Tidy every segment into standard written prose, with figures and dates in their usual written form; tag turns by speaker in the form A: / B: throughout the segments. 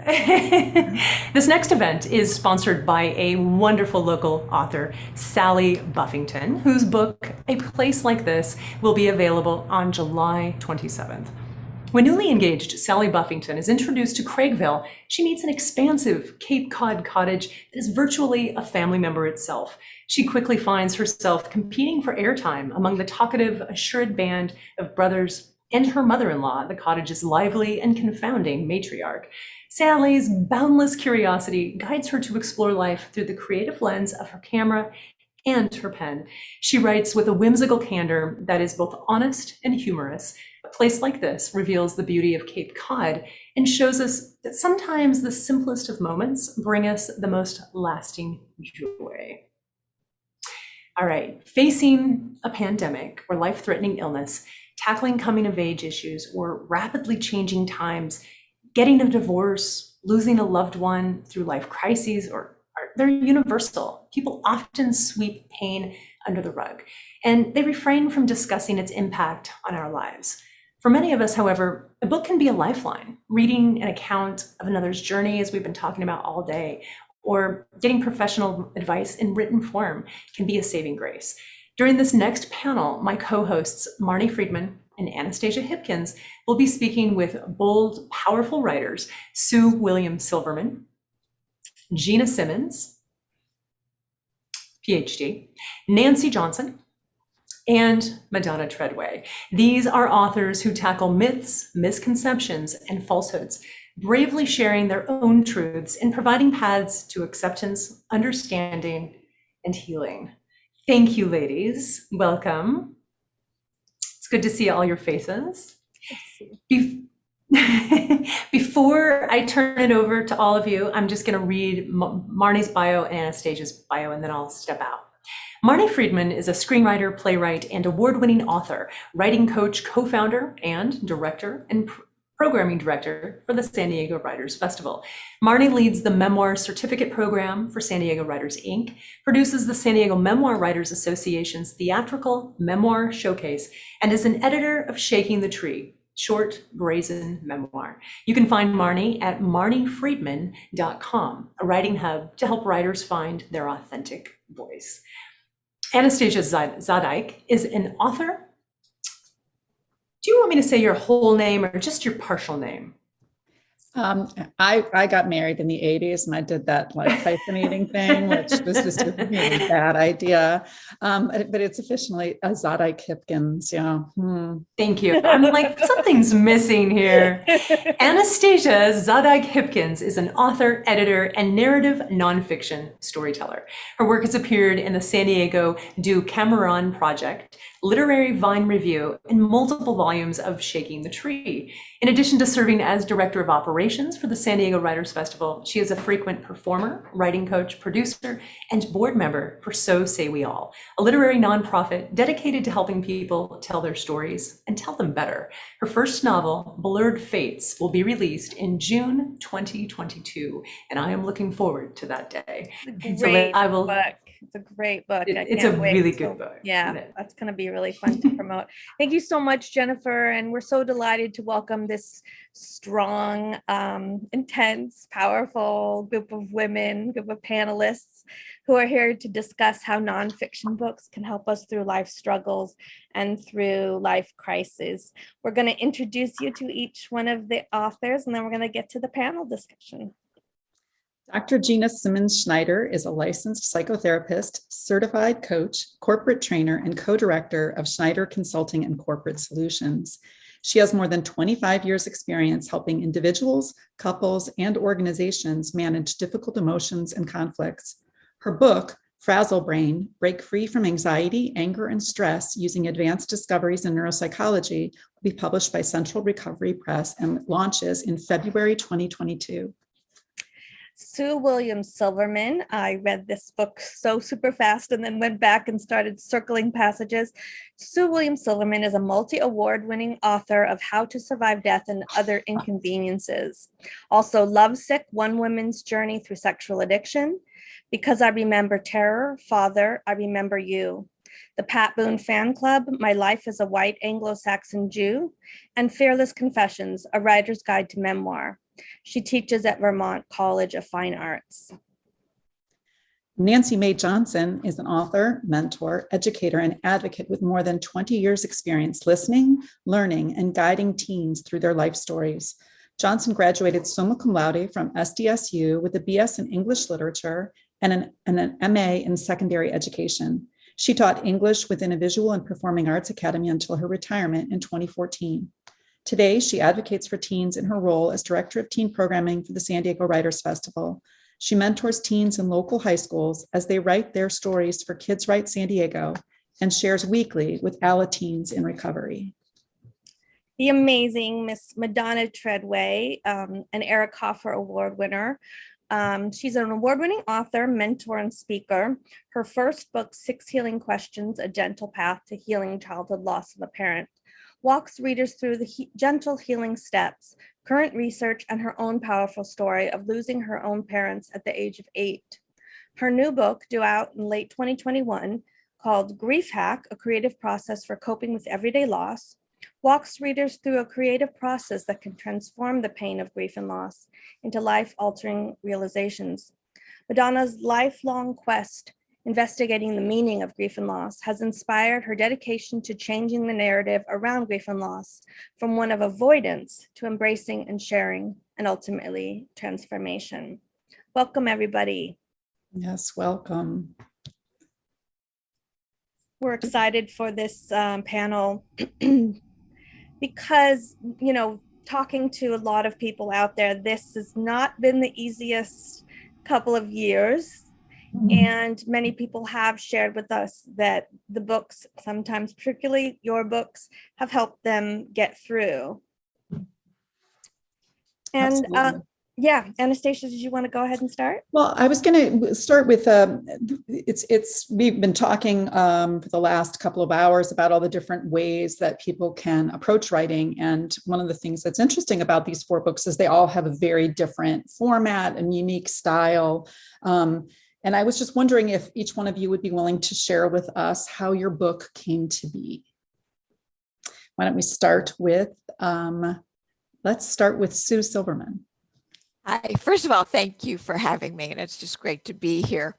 A: This next event is sponsored by a wonderful local author, Sally Buffington, whose book, A Place Like This, will be available on July 27th. When newly engaged Sally Buffington is introduced to Craigville, she meets an expansive Cape Cod cottage that is virtually a family member itself. She quickly finds herself competing for airtime among the talkative, assured band of brothers and her mother-in-law, the cottage's lively and confounding matriarch. Sally's boundless curiosity guides her to explore life through the creative lens of her camera and her pen. She writes with a whimsical candor that is both honest and humorous. A Place Like This reveals the beauty of Cape Cod and shows us that sometimes the simplest of moments bring us the most lasting joy. All right, facing a pandemic or life-threatening illness, tackling coming-of-age issues or rapidly changing times, getting a divorce, losing a loved one through life crises, they're universal. People often sweep pain under the rug, and they refrain from discussing its impact on our lives. For many of us, however, a book can be a lifeline. Reading an account of another's journey, as we've been talking about all day, or getting professional advice in written form can be a saving grace. During this next panel, my co-hosts Marni Freedman and Anastasia Hipkins will be speaking with bold, powerful writers, William Silverman, Gina Simmons, Ph.D., Nancy Johnson, and Madonna Treadway. These are authors who tackle myths, misconceptions, and falsehoods, bravely sharing their own truths and providing paths to acceptance, understanding, and healing. Thank you, ladies. Welcome. It's good to see all your faces. Before I turn it over to all of you, I'm just going to read Marni's bio and Anastasia's bio, and then I'll step out. Marni Freedman is a screenwriter, playwright, and award-winning author, writing coach, co-founder, and director, and programming director for the San Diego Writers Festival. Marni leads the Memoir Certificate Program for San Diego Writers, Inc., produces the San Diego Memoir Writers Association's theatrical Memoir Showcase, and is an editor of Shaking the Tree, short, brazen memoir. You can find Marni at marnifreedman.com, a writing hub to help writers find their authentic voice. Anastasia Zadag is an author. Do you want me to say your whole name or just your partial name?
B: I got married in the 80s and I did that like hyphenating thing, which was just a really bad idea. But it's officially a Zadag Hipkins. Yeah.
A: Thank you. I'm like, something's missing here. Anastasia Zadag Hipkins is an author, editor, and narrative nonfiction storyteller. Her work has appeared in the San Diego Du Cameron Project, Literary Vine Review, and multiple volumes of Shaking the Tree. In addition to serving as director of operations for the San Diego Writers Festival, she is a frequent performer, writing coach, producer, and board member for So Say We All, a literary nonprofit dedicated to helping people tell their stories and tell them better. Her first novel, Blurred Fates, will be released in June 2022, and I am looking forward to that day.
C: It's a great book.
A: It's a really good book.
C: Yeah, that's going to be really fun to promote. Thank you so much, Jennifer. And we're so delighted to welcome this strong, intense, powerful group of panelists who are here to discuss how nonfiction books can help us through life struggles and through life crises. We're going to introduce you to each one of the authors, and then we're going to get to the panel discussion.
B: Dr. Gina Simmons Schneider is a licensed psychotherapist, certified coach, corporate trainer, and co-director of Schneider Consulting and Corporate Solutions. She has more than 25 years experience helping individuals, couples, and organizations manage difficult emotions and conflicts. Her book, Frazzlebrain, Break Free from Anxiety, Anger, and Stress Using Advanced Discoveries in Neuropsychology, will be published by Central Recovery Press and launches in February 2022.
C: William Silverman. I read this book so super fast and then went back and started circling passages. William Silverman is a multi-award-winning author of How to Survive Death and Other Inconveniences. Also, Lovesick, One Woman's Journey Through Sexual Addiction, Because I Remember Terror, Father, I Remember You, The Pat Boone Fan Club, My Life as a White Anglo-Saxon Jew, and Fearless Confessions, A Writer's Guide to Memoir. She teaches at Vermont College of Fine Arts.
B: Nancy Mae Johnson is an author, mentor, educator, and advocate with more than 20 years' experience listening, learning, and guiding teens through their life stories. Johnson graduated summa cum laude from SDSU with a BS in English Literature and an MA in secondary education. She taught English within a Visual and Performing Arts Academy until her retirement in 2014. Today, she advocates for teens in her role as Director of Teen Programming for the San Diego Writers Festival. She mentors teens in local high schools as they write their stories for Kids Write San Diego and shares weekly with ALA Teens in Recovery.
C: The amazing Miss Madonna Treadway, an Eric Hoffer Award winner. She's an award-winning author, mentor, and speaker. Her first book, 6 Healing Questions, A Gentle Path to Healing Childhood Loss of a Parent, walks readers through the gentle healing steps, current research, and her own powerful story of losing her own parents at the age of 8. Her new book, due out in late 2021, called Grief Hack, A Creative Process for Coping with Everyday Loss, walks readers through a creative process that can transform the pain of grief and loss into life-altering realizations. Madonna's lifelong quest investigating the meaning of grief and loss has inspired her dedication to changing the narrative around grief and loss from one of avoidance to embracing and sharing, and ultimately transformation. Welcome, everybody.
B: Yes, welcome.
C: We're excited for this panel because, you know, talking to a lot of people out there, this has not been the easiest couple of years. And many people have shared with us that the books, sometimes particularly your books, have helped them get through. And yeah, Anastasia, did you want to go ahead and start?
B: Well, I was going to start with we've been talking for the last couple of hours about all the different ways that people can approach writing. And one of the things that's interesting about these 4 books is they all have a very different format and unique style. And I was just wondering if each one of you would be willing to share with us how your book came to be. Why don't we start with, let's start with Sue Silverman.
D: Hi, first of all, thank you for having me, and it's just great to be here.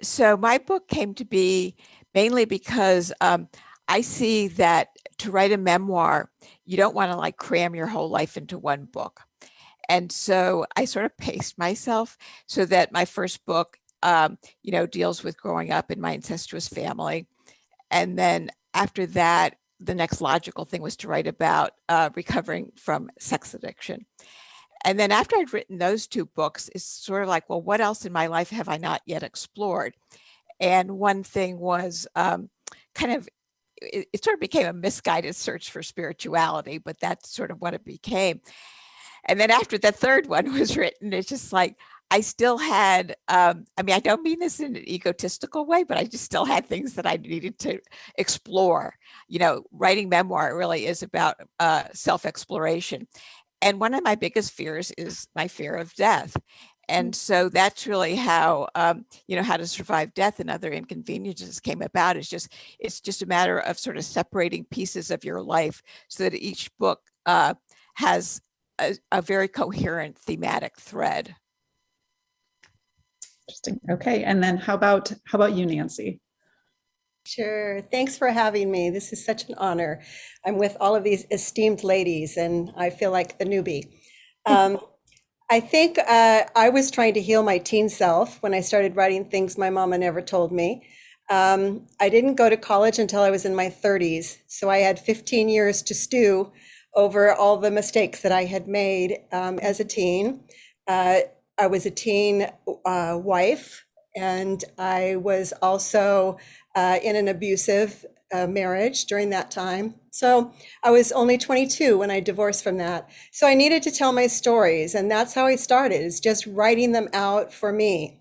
D: So my book came to be mainly because I see that to write a memoir, you don't want to like cram your whole life into one book. And so I sort of paced myself so that my first book, deals with growing up in my incestuous family. And then after that, the next logical thing was to write about recovering from sex addiction. And then after I'd written those 2 books, it's sort of like, well, what else in my life have I not yet explored? And one thing was it sort of became a misguided search for spirituality, but that's sort of what it became. And then after the third one was written, it's just like, I still had, I don't mean this in an egotistical way, but I just still had things that I needed to explore. You know, writing memoir really is about self-exploration. And one of my biggest fears is my fear of death. And so that's really how, how to survive death and other inconveniences came about. It's just a matter of sort of separating pieces of your life so that each book has a very coherent thematic thread.
B: Interesting. Okay. And then how about you, Nancy?
E: Sure. Thanks for having me. This is such an honor. I'm with all of these esteemed ladies and I feel like the newbie. I think I was trying to heal my teen self when I started writing things my mama never told me. I didn't go to college until I was in my 30s. So I had 15 years to stew over all the mistakes that I had made as a teen. I was a teen wife, and I was also in an abusive marriage during that time. So I was only 22 when I divorced from that. So I needed to tell my stories, and that's how I started, is just writing them out for me.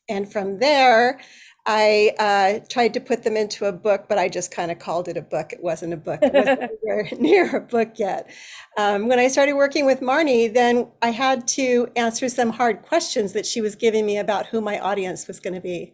E: And from there, I tried to put them into a book, but I just kind of called it a book. It wasn't a book. It wasn't anywhere near a book yet. When I started working with Marni, then I had to answer some hard questions that she was giving me about who my audience was going to be.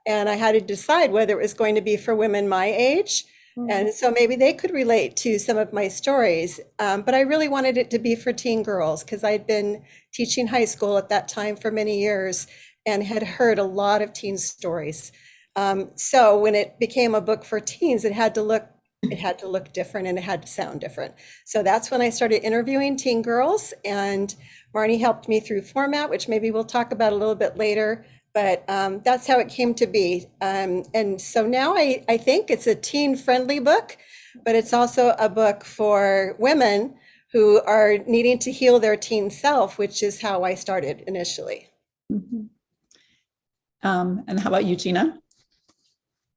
E: And I had to decide whether it was going to be for women my age And so maybe they could relate to some of my stories. But I really wanted it to be for teen girls because I'd been teaching high school at that time for many years and had heard a lot of teen stories. So when it became a book for teens, it had to look different and it had to sound different. So that's when I started interviewing teen girls, and Marni helped me through format, which maybe we'll talk about a little bit later. But that's how it came to be. And so now I think it's a teen-friendly book, but it's also a book for women who are needing to heal their teen self, which is how I started initially.
B: Mm-hmm. And how about you, Gina?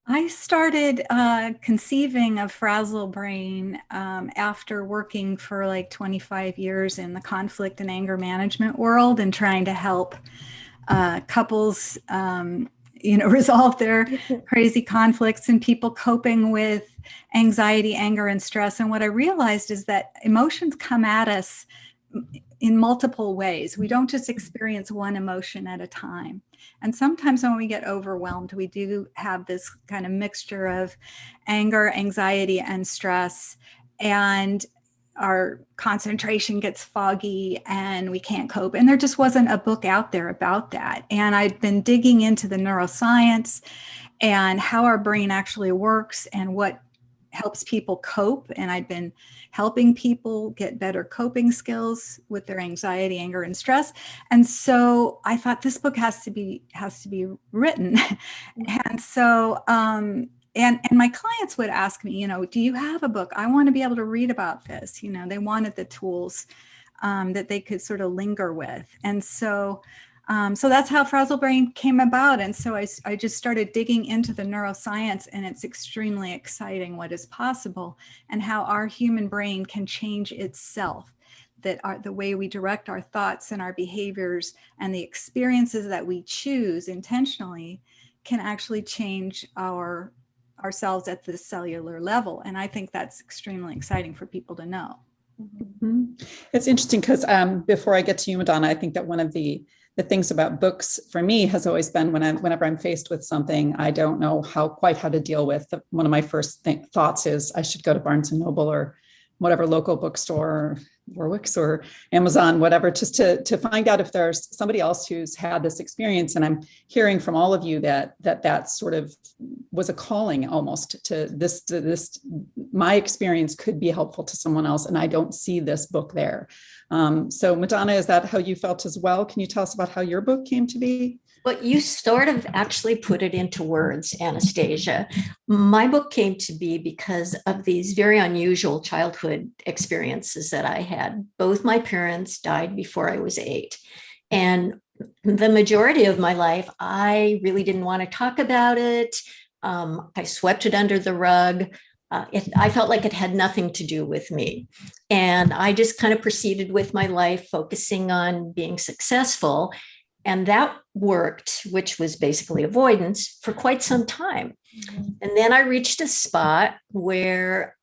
F: I started conceiving of Frazzlebrain after working for like 25 years in the conflict and anger management world and trying to help couples, resolve their crazy conflicts and people coping with anxiety, anger, and stress. And what I realized is that emotions come at us in multiple ways. We don't just experience one emotion at a time. And sometimes when we get overwhelmed, we do have this kind of mixture of anger, anxiety, and stress. And our concentration gets foggy and we can't cope. And there just wasn't a book out there about that. And I'd been digging into the neuroscience and how our brain actually works and what helps people cope. And I'd been helping people get better coping skills with their anxiety, anger, and stress. And so I thought this book has to be written. And so, and my clients would ask me, do you have a book? I want to be able to read about this. They wanted the tools that they could sort of linger with. And so that's how Frazzlebrain came about. And so I just started digging into the neuroscience, and it's extremely exciting what is possible and how our human brain can change itself, that the way we direct our thoughts and our behaviors and the experiences that we choose intentionally can actually change ourselves at the cellular level. And I think that's extremely exciting for people to know.
B: Mm-hmm. It's interesting because before I get to you, Madonna, I think that one of the things about books for me has always been whenever I'm faced with something I don't know quite how to deal with, one of my first thoughts is I should go to Barnes & Noble or whatever local bookstore, Warwick's or Amazon, whatever, just to find out if there's somebody else who's had this experience. And I'm hearing from all of you that sort of was a calling almost to this, my experience could be helpful to someone else. And I don't see this book there. So Madonna, is that how you felt as well? Can you tell us about how your book came to be?
G: Well, you sort of actually put it into words, Anastasia. My book came to be because of these very unusual childhood experiences that I had. Both my parents died before I was 8. And the majority of my life, I really didn't want to talk about it. I swept it under the rug. I felt like it had nothing to do with me. And I just kind of proceeded with my life, focusing on being successful. And that worked, which was basically avoidance, for quite some time. Mm-hmm. And then I reached a spot where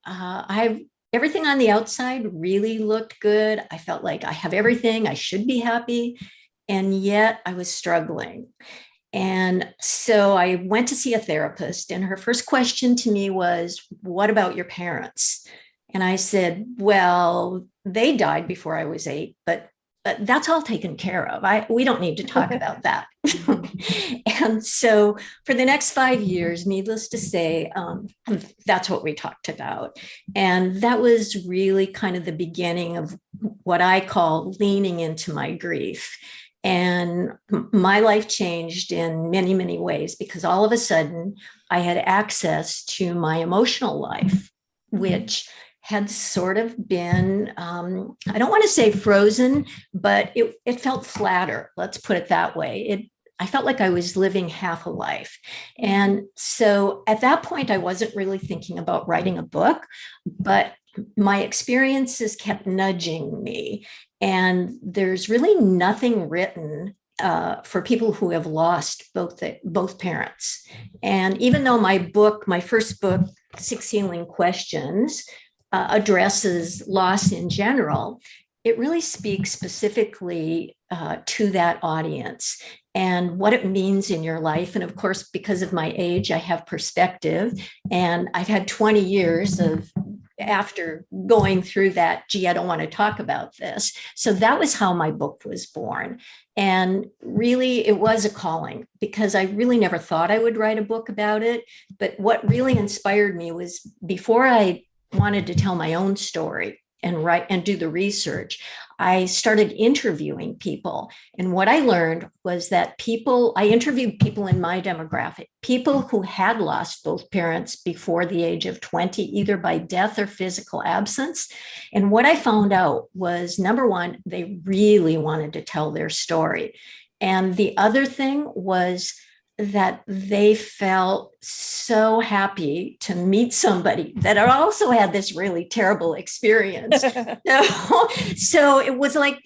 G: everything on the outside really looked good. I felt like I have everything. I should be happy. And yet I was struggling. And so I went to see a therapist, and her first question to me was, "What about your parents?" And I said, "Well, they died before I was 8, but that's all taken care of. We don't need to talk about that." And so for the next 5 years, needless to say, that's what we talked about. And that was really kind of the beginning of what I call leaning into my grief. And my life changed in many, many ways, because all of a sudden I had access to my emotional life, which had sort of been, I don't want to say frozen, but it felt flatter. Let's put it that way. I felt like I was living half a life. And so at that point, I wasn't really thinking about writing a book, but my experiences kept nudging me. And there's really nothing written for people who have lost both parents. And even though my first book, 6 Healing Questions, addresses loss in general, it really speaks specifically to that audience and what it means in your life. And of course, because of my age, I have perspective, and I've had 20 years of after going through that, gee, I don't want to talk about this. So that was how my book was born. And really, it was a calling, because I really never thought I would write a book about it. But what really inspired me was, before I wanted to tell my own story and write and do the research, I started interviewing people. And what I learned was that I interviewed people in my demographic, people who had lost both parents before the age of 20, either by death or physical absence. And what I found out was, number one, they really wanted to tell their story. And the other thing was that they felt so happy to meet somebody that also had this really terrible experience. So it was like,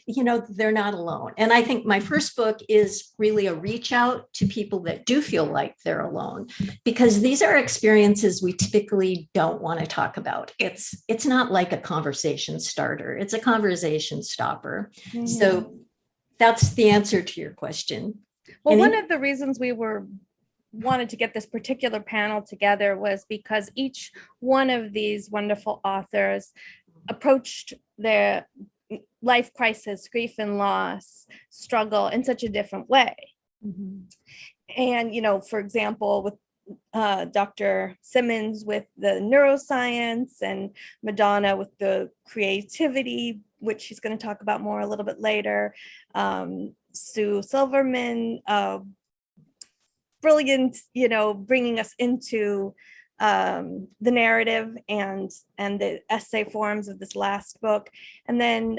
G: they're not alone. And I think my first book is really a reach out to people that do feel like they're alone, because these are experiences we typically don't want to talk about. It's not like a conversation starter. It's a conversation stopper. Mm-hmm. So that's the answer to your question.
C: Well, one of the reasons we wanted to get this particular panel together was because each one of these wonderful authors approached their life crisis, grief and loss, struggle in such a different way. Mm-hmm. And, for example, with Dr. Simmons with the neuroscience, and Madonna with the creativity, which she's going to talk about more a little bit later. Sue Silverman, brilliant, bringing us into the narrative and the essay forms of this last book. And then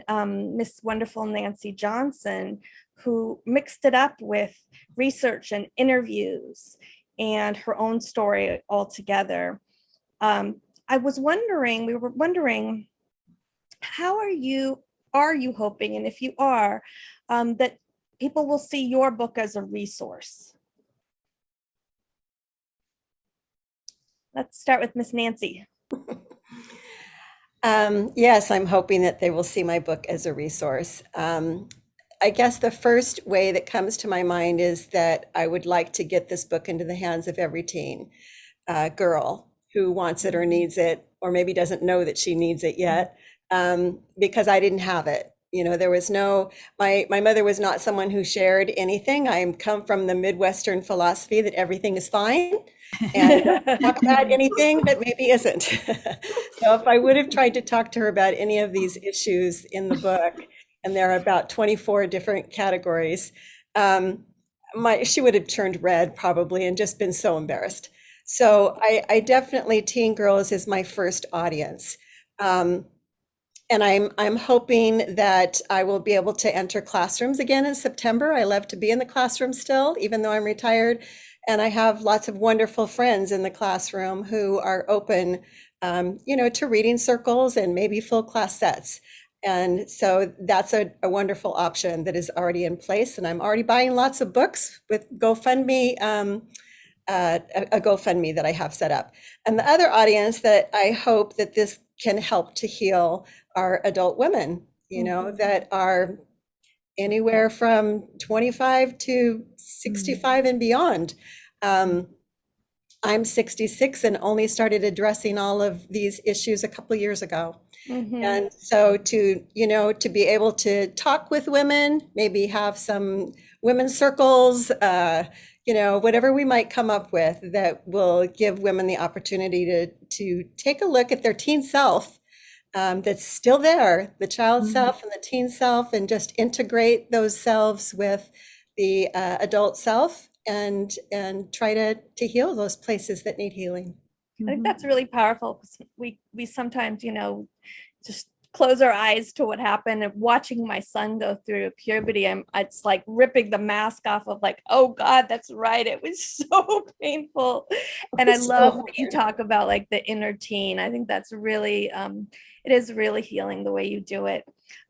C: Miss Wonderful Nancy Johnson, who mixed it up with research and interviews and her own story all together. We were wondering, how are you hoping, and if you are, that people will see your book as a resource? Let's start with Miss Nancy.
E: Yes, I'm hoping that they will see my book as a resource. I guess the first way that comes to my mind is that I would like to get this book into the hands of every teen girl who wants it or needs it, or maybe doesn't know that she needs it yet, because I didn't have it. There was my mother was not someone who shared anything. I come from the Midwestern philosophy that everything is fine and talk about anything that maybe isn't. So if I would have tried to talk to her about any of these issues in the book, and there are about 24 different categories, she would have turned red probably and just been so embarrassed. So I definitely, teen girls is my first audience. And I'm hoping that I will be able to enter classrooms again in September. I love to be in the classroom still, even though I'm retired. And I have lots of wonderful friends in the classroom who are open, to reading circles and maybe full class sets. And so that's a wonderful option that is already in place. And I'm already buying lots of books with GoFundMe, a GoFundMe that I have set up. And the other audience that I hope that this can help to heal are adult women, that are anywhere from 25 to 65 and beyond. I'm 66 and only started addressing all of these issues a couple of years ago. Mm-hmm. And so to be able to talk with women, maybe have some women's circles, whatever we might come up with that will give women the opportunity to take a look at their teen self, that's still there, the child self and the teen self, and just integrate those selves with the adult self and try to heal those places that need healing.
C: I think that's really powerful, because we sometimes, just close our eyes to what happened. And watching my son go through puberty, it's like ripping the mask off of like, oh God, that's right. It was so painful. And I love what you talk about, like the inner teen. I think that's really it is really healing the way you do it.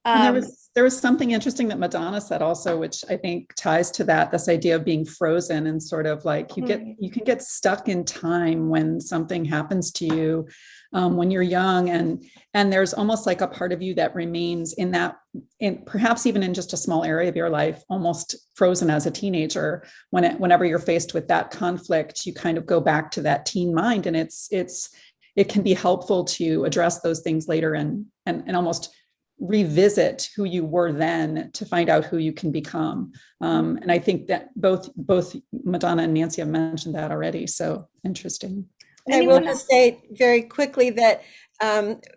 B: And there was something interesting that Madonna said also, which I think ties to that, this idea of being frozen and sort of like you can get stuck in time when something happens to you when you're young, and there's almost like a part of you that remains in that, perhaps even in just a small area of your life, almost frozen as a teenager. Whenever you're faced with that conflict, you kind of go back to that teen mind, and it can be helpful to address those things later and almost revisit who you were then to find out who you can become. And I think that both Madonna and Nancy have mentioned that already. So interesting.
E: I will just say very quickly that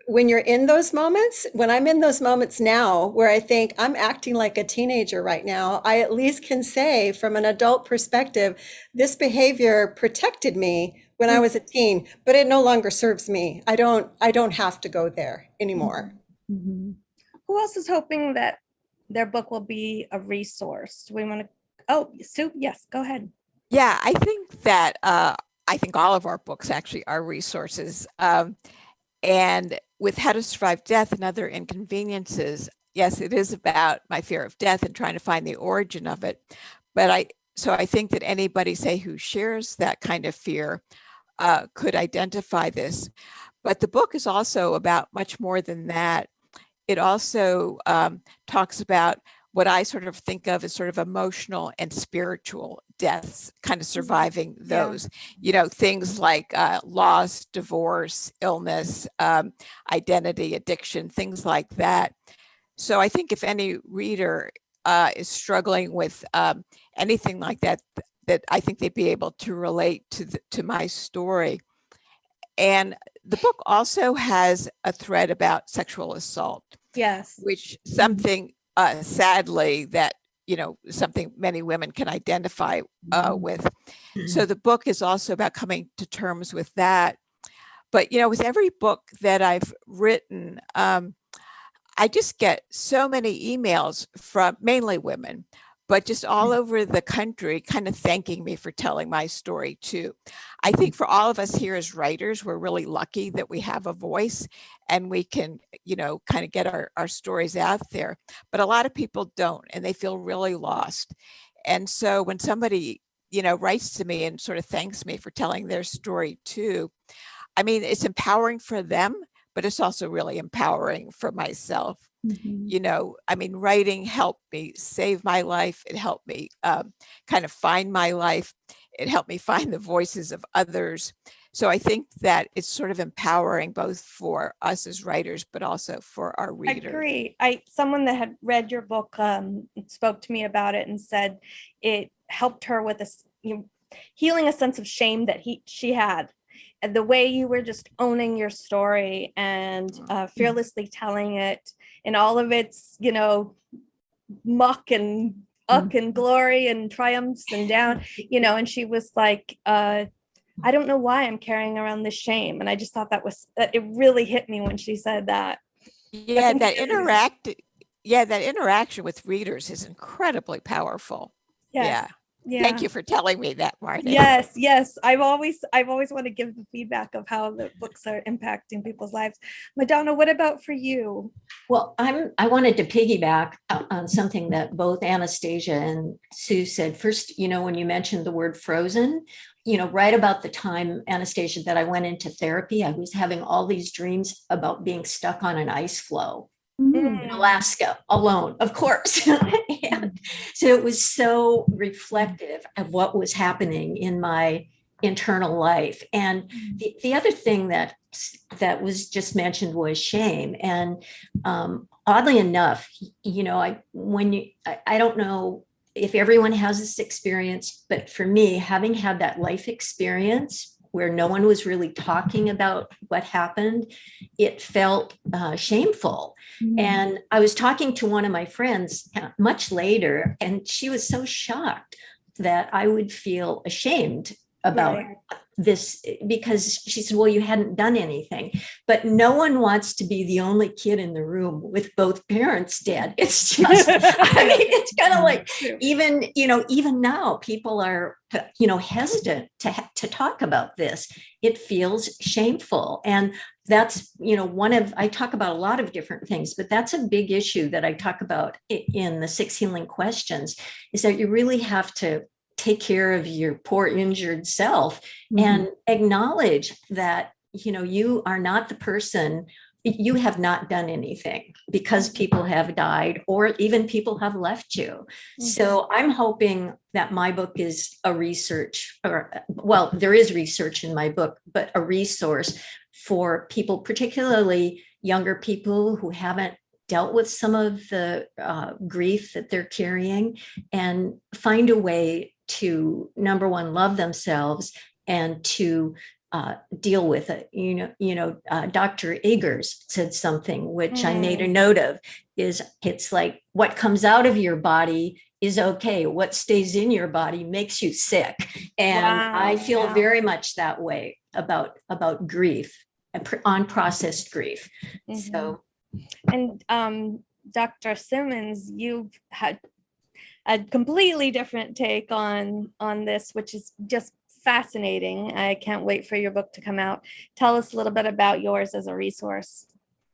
E: when you're in those moments, when I'm in those moments now where I think I'm acting like a teenager right now, I at least can say from an adult perspective, this behavior protected me when I was a teen, but it no longer serves me. I don't have to go there anymore.
B: Mm-hmm.
C: Who else is hoping that their book will be a resource? Do we want to? Oh, Sue, yes, go ahead.
D: Yeah, I think that I think all of our books actually are resources. And with How to Survive Death and Other Inconveniences, yes, it is about my fear of death and trying to find the origin of it. But I think that anybody, say, who shares that kind of fear could identify this. But the book is also about much more than that. It also talks about what I sort of think of as sort of emotional and spiritual deaths, kind of surviving those, things like loss, divorce, illness, identity, addiction, things like that. So I think if any reader is struggling with anything like that, that I think they'd be able to relate to my story. And the book also has a thread about sexual assault.
C: Yes.
D: Which something, sadly, that, something many women can identify with. So the book is also about coming to terms with that. But, with every book that I've written, I just get so many emails from mainly women, but just all over the country kind of thanking me for telling my story too. I think for all of us here as writers, we're really lucky that we have a voice and we can, kind of get our stories out there. But a lot of people don't, and they feel really lost. And so when somebody, writes to me and sort of thanks me for telling their story too, I mean, it's empowering for them, but it's also really empowering for myself.
B: Mm-hmm.
D: Writing helped me save my life. It helped me kind of find my life. It helped me find the voices of others. So I think that it's sort of empowering both for us as writers, but also for our readers.
C: I agree. Someone that had read your book spoke to me about it and said it helped her with healing a sense of shame that she had. And the way you were just owning your story and fearlessly telling it in all of its, muck and uck and glory and triumphs and down, and she was like, I don't know why I'm carrying around this shame. And I just thought that it really hit me when she said that.
D: Yeah, that interaction with readers is incredibly powerful.
C: Yes. Yeah.
D: Thank you for telling me that, Marni.
C: Yes. I've always wanted to give the feedback of how the books are impacting people's lives. Madonna, what about for you?
G: Well, I wanted to piggyback on something that both Anastasia and Sue said. First, when you mentioned the word frozen, right about the time, Anastasia, that I went into therapy, I was having all these dreams about being stuck on an ice floe. In Alaska alone, of course. And so it was so reflective of what was happening in my internal life. And the other thing that was just mentioned was shame. And oddly enough, I don't know if everyone has this experience, but for me, having had that life experience where no one was really talking about what happened, it felt shameful. And I was talking to one of my friends much later, and she was so shocked that I would feel ashamed about this, because she said, well, you hadn't done anything. But no one wants to be the only kid in the room with both parents dead. It's just, I mean, it's kind of like, even now people are, hesitant to talk about this. It feels shameful. And that's, I talk about a lot of different things, but that's a big issue that I talk about in the 6 Healing Questions, is that you really have to take care of your poor injured self and acknowledge that, you are not the person, you have not done anything, because people have died or even people have left you. So I'm hoping that my book is a research, well, there is research in my book, but a resource for people, particularly younger people who haven't dealt with some of the grief that they're carrying, and find a way to, number one, love themselves, and to deal with it. Dr. Eggers said something which I made a note of, is it's like, what comes out of your body is okay. What stays in your body makes you sick. And I feel very much that way about grief, unprocessed grief. So.
C: And Dr. Simmons, you've had a completely different take on this, which is just fascinating. I can't wait for your book to come out. Tell us a little bit about yours as a resource.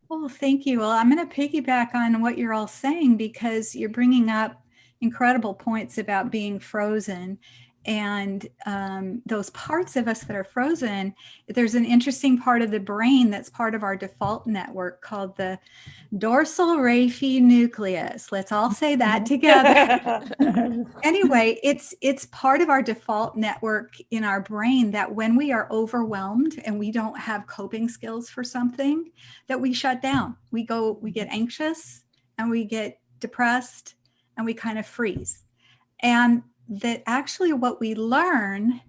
F: Well, thank you. Well, I'm going to piggyback on what you're all saying, because you're bringing up incredible points about being frozen. And those parts of us that are frozen, there's an interesting part of the brain that's part of our default network called the dorsal raphe nucleus. Let's all say that together. Anyway, it's part of our default network in our brain that when we are overwhelmed and we don't have coping skills for something, that we shut down. We get anxious and we get depressed and we kind of freeze. And that actually what we learn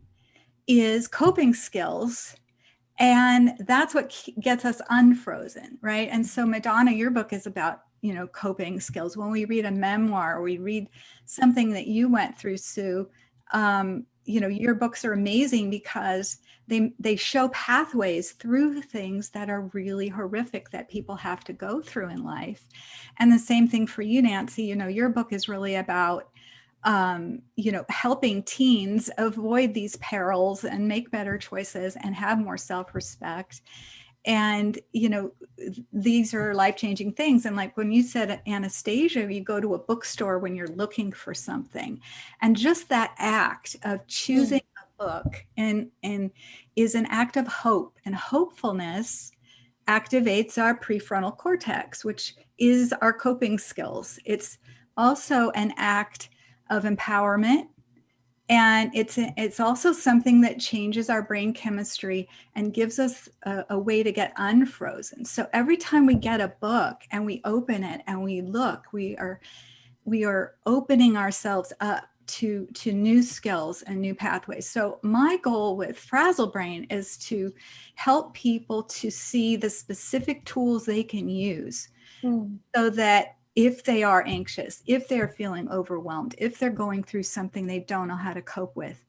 F: is coping skills, and that's what gets us unfrozen, right? And so Madonna, your book is about, coping skills. When we read a memoir, or we read something that you went through, Sue, your books are amazing because they show pathways through things that are really horrific that people have to go through in life. And the same thing for you, Nancy. Your book is really about helping teens avoid these perils and make better choices and have more self-respect. And, these are life-changing things. And like when you said, Anastasia, you go to a bookstore when you're looking for something, and just that act of choosing a book and is an act of hope, and hopefulness activates our prefrontal cortex, which is our coping skills. It's also an act of empowerment, and it's also something that changes our brain chemistry and gives us a way to get unfrozen. So every time we get a book and we open it and we look, we are opening ourselves up to new skills and new pathways. So my goal with Frazzlebrain is to help people to see the specific tools they can use so that if they are anxious, if they're feeling overwhelmed, if they're going through something they don't know how to cope with,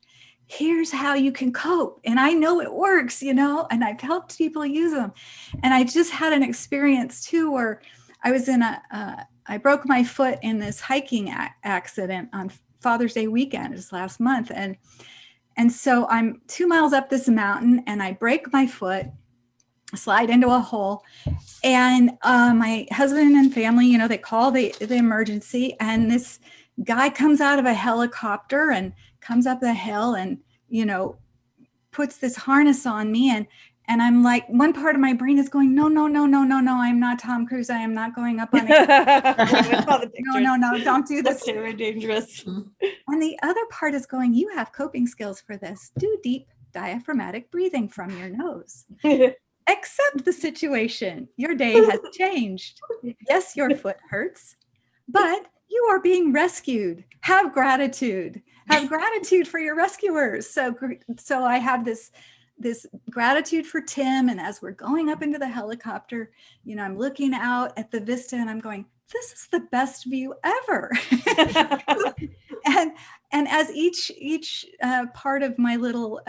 F: here's how you can cope. And I know it works, and I've helped people use them. And I just had an experience too, where I was I broke my foot in this hiking accident on Father's Day weekend, just last month. And so I'm 2 miles up this mountain and I break my foot, slide into a hole, and my husband and family, they call the emergency, and this guy comes out of a helicopter and comes up the hill and puts this harness on me, and I'm like, one part of my brain is going, no, I'm not Tom Cruise, I am not going up on it. No, don't do this.
C: That's very dangerous.
F: And the other part is going, you have coping skills for this. Do deep diaphragmatic breathing from your nose. Accept the situation. Your day has changed. Yes, your foot hurts, but you are being rescued. Have gratitude. Have gratitude for your rescuers. So I have this gratitude for Tim. And as we're going up into the helicopter, I'm looking out at the vista and I'm going, this is the best view ever. and as each part of my little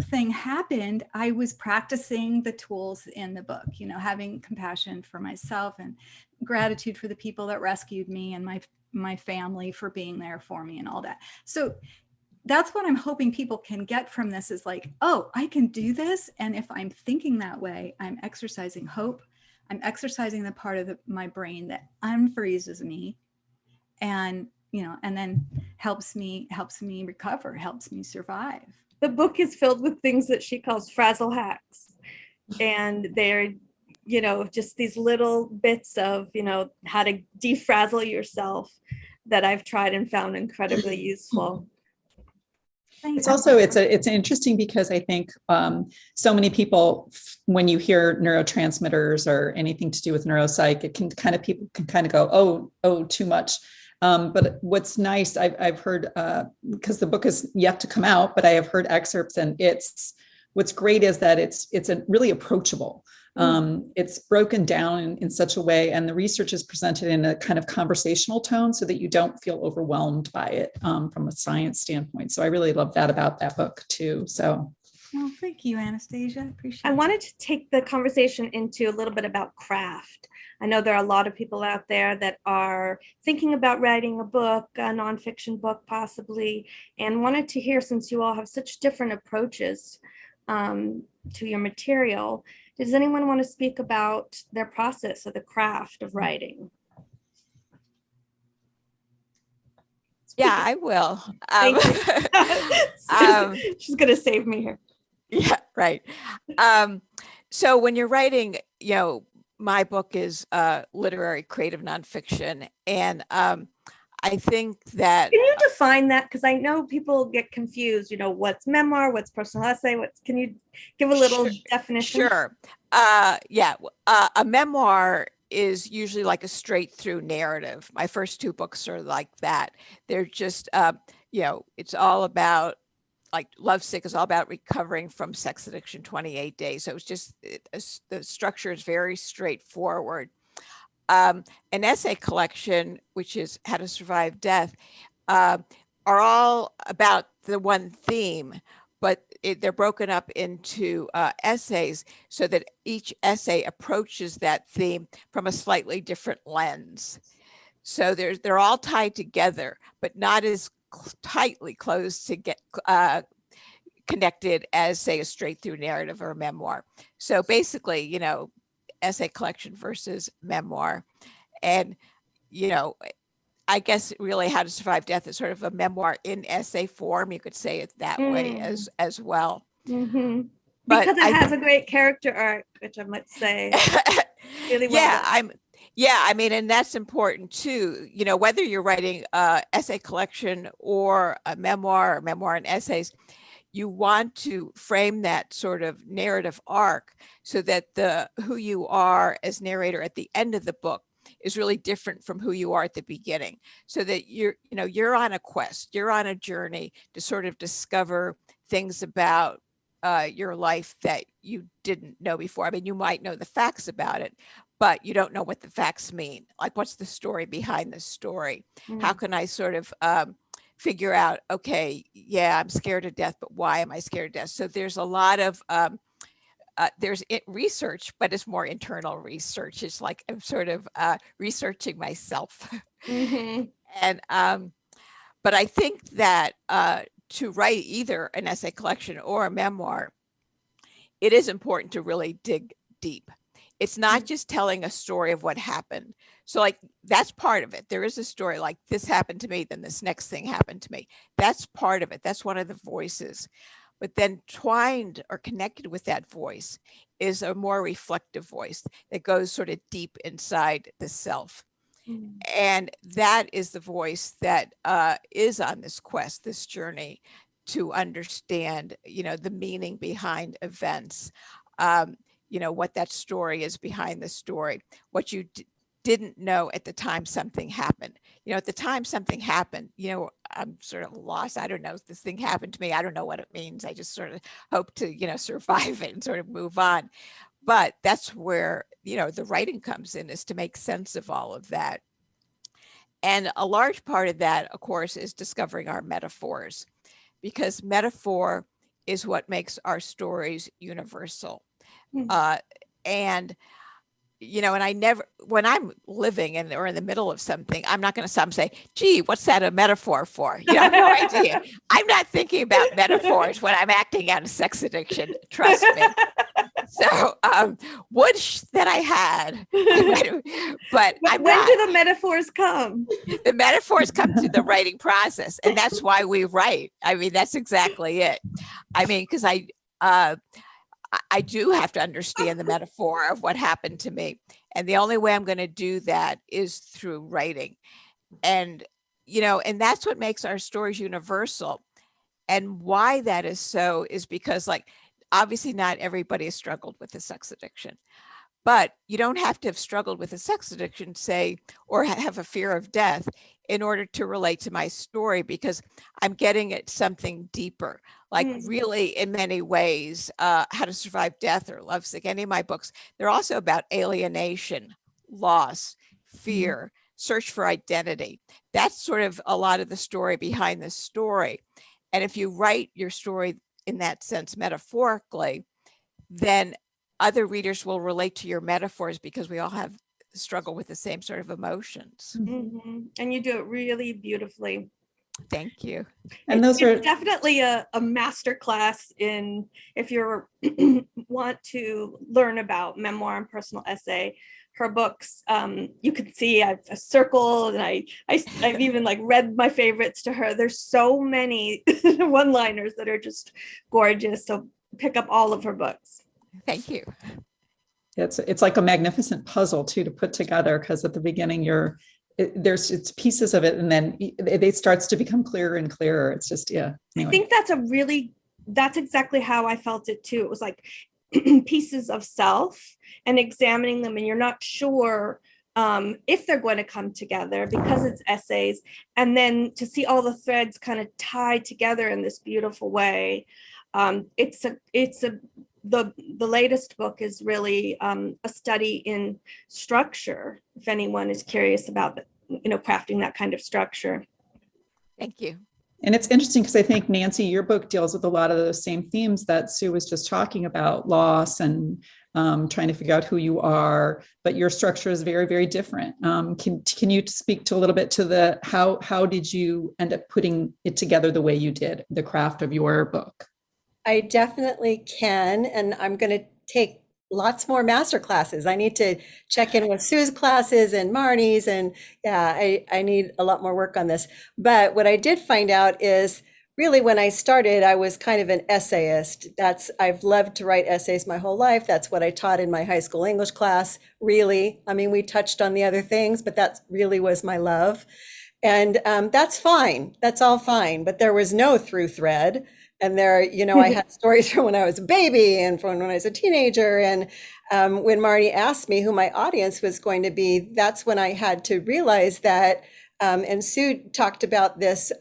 F: thing happened, I was practicing the tools in the book, you know, having compassion for myself and gratitude for the people that rescued me and my family for being there for me and all that. So that's what I'm hoping people can get from this is like, oh, I can do this. And if I'm thinking that way, I'm exercising hope. I'm exercising the part of my brain that unfreezes me and, you know, and then helps me recover, helps me survive.
C: The book is filled with things that she calls frazzle hacks. And they're, you know, just these little bits of, you know, how to defrazzle yourself that I've tried and found incredibly useful.
B: It's also, it's interesting because I think so many people, when you hear neurotransmitters or anything to do with neuropsych, it can kind of, people can kind of go, oh, too much. But what's nice, I've heard, because the book is yet to come out, but I have heard excerpts, and what's great is that it's really approachable. It's broken down in such a way, and the research is presented in a kind of conversational tone so that you don't feel overwhelmed by it from a science standpoint. So I really love that about that book too. So.
F: Well, thank you, Anastasia. Appreciate it.
C: I wanted to take the conversation into a little bit about craft. I know there are a lot of people out there that are thinking about writing a book, a nonfiction book possibly, and wanted to hear, since you all have such different approaches to your material, does anyone want to speak about their process or the craft of writing?
D: Yeah, I will.
C: She's going to save me here.
D: Yeah, right. So when you're writing, you know, my book is literary creative nonfiction. And I think that—
C: Can you define that? Because I know people get confused, you know, what's memoir, what's personal essay, can you give a little definition?
D: Sure. Yeah, a memoir is usually like a straight through narrative. My first two books are like that. They're just, you know, it's all about, like Lovesick is all about recovering from sex addiction 28 days. So it's just, the structure is very straightforward. An essay collection, which is How to Survive Death, are all about the one theme, but they're broken up into essays so that each essay approaches that theme from a slightly different lens. So they're all tied together, but not as tightly closed to get connected as, say, a straight through narrative or a memoir. So basically, you know, essay collection versus memoir. And, you know, I guess really How to Survive Death is sort of a memoir in essay form. You could say it that way as well.
C: Mm-hmm. Because it has a great character arc, which I might say really well.
D: I mean, and that's important too. You know, whether you're writing a essay collection or a memoir or memoir and essays, you want to frame that sort of narrative arc so that who you are as narrator at the end of the book is really different from who you are at the beginning, so that you're on a quest, you're on a journey to sort of discover things about your life that you didn't know before. I mean, you might know the facts about it, but you don't know what the facts mean. Like, what's the story behind the story? How can I sort of figure out, okay, yeah, I'm scared to death, but why am I scared to death? So there's a lot of there's research, but it's more internal research. It's like I'm sort of researching myself. And but I think that to write either an essay collection or a memoir, it is important to really dig deep. It's not just telling a story of what happened. So like, that's part of it. There is a story like, this happened to me, then this next thing happened to me. That's part of it. That's one of the voices. But then twined or connected with that voice is a more reflective voice that goes sort of deep inside the self. And that is the voice that is on this quest, this journey to understand, the meaning behind events, what that story is behind the story, what you didn't know at the time something happened. At the time something happened, I'm sort of lost. I don't know if this thing happened to me. I don't know what it means. I just sort of hope to, survive it and sort of move on. But that's where, the writing comes in, is to make sense of all of that. And a large part of that, of course, is discovering our metaphors, because metaphor is what makes our stories universal. And and I never, when I'm living in or in the middle of something, I'm not going to stop and say, gee, what's that a metaphor for? I have no idea. I'm not thinking about metaphors when I'm acting out a sex addiction. Trust me. So, wish that I had, but
C: when do the metaphors come?
D: The metaphors come through the writing process, and that's why we write. I mean, that's exactly it. I mean, because I do have to understand the metaphor of what happened to me. And the only way I'm going to do that is through writing. And, and that's what makes our stories universal. And why that is so is because, like, obviously not everybody has struggled with a sex addiction, but you don't have to have struggled with a sex addiction, say, or have a fear of death in order to relate to my story, because I'm getting at something deeper, like really in many ways, How to Survive Death or Lovesick, any of my books, they're also about alienation, loss, fear, search for identity. That's sort of a lot of the story behind the story. And if you write your story in that sense, metaphorically, then other readers will relate to your metaphors, because we all have struggle with the same sort of emotions.
C: And you do it really beautifully.
D: Thank you.
B: And
C: it's definitely a master class in, if you want to learn about memoir and personal essay. Her books, you can see I've circled, and I've even like read my favorites to her. There's so many one-liners that are just gorgeous. So pick up all of her books.
D: Thank you.
B: It's like a magnificent puzzle too to put together, because at the beginning it's pieces of it, and then it starts to become clearer and clearer. It's just anyway.
C: I think that's exactly how I felt it too. It was like pieces of self and examining them, and you're not sure if they're going to come together because it's essays, and then to see all the threads kind of tied together in this beautiful way. The latest book is really a study in structure, if anyone is curious about crafting that kind of structure.
D: Thank you.
B: And it's interesting because I think, Nancy, your book deals with a lot of those same themes that Sue was just talking about, loss and trying to figure out who you are, but your structure is very, very different. Can you speak to a little bit to how did you end up putting it together the way you did, the craft of your book?
E: I definitely can, and I'm going to take lots more master classes. I need to check in with Sue's classes and Marni's, and I need a lot more work on this. But what I did find out is, really, when I started, I was kind of an essayist. I've loved to write essays my whole life. That's what I taught in my high school English class, really. I mean, we touched on the other things, but that really was my love. And that's fine. That's all fine. But there was no through thread. And there, I had stories from when I was a baby and from when I was a teenager. And when Marni asked me who my audience was going to be, that's when I had to realize that, and Sue talked about this,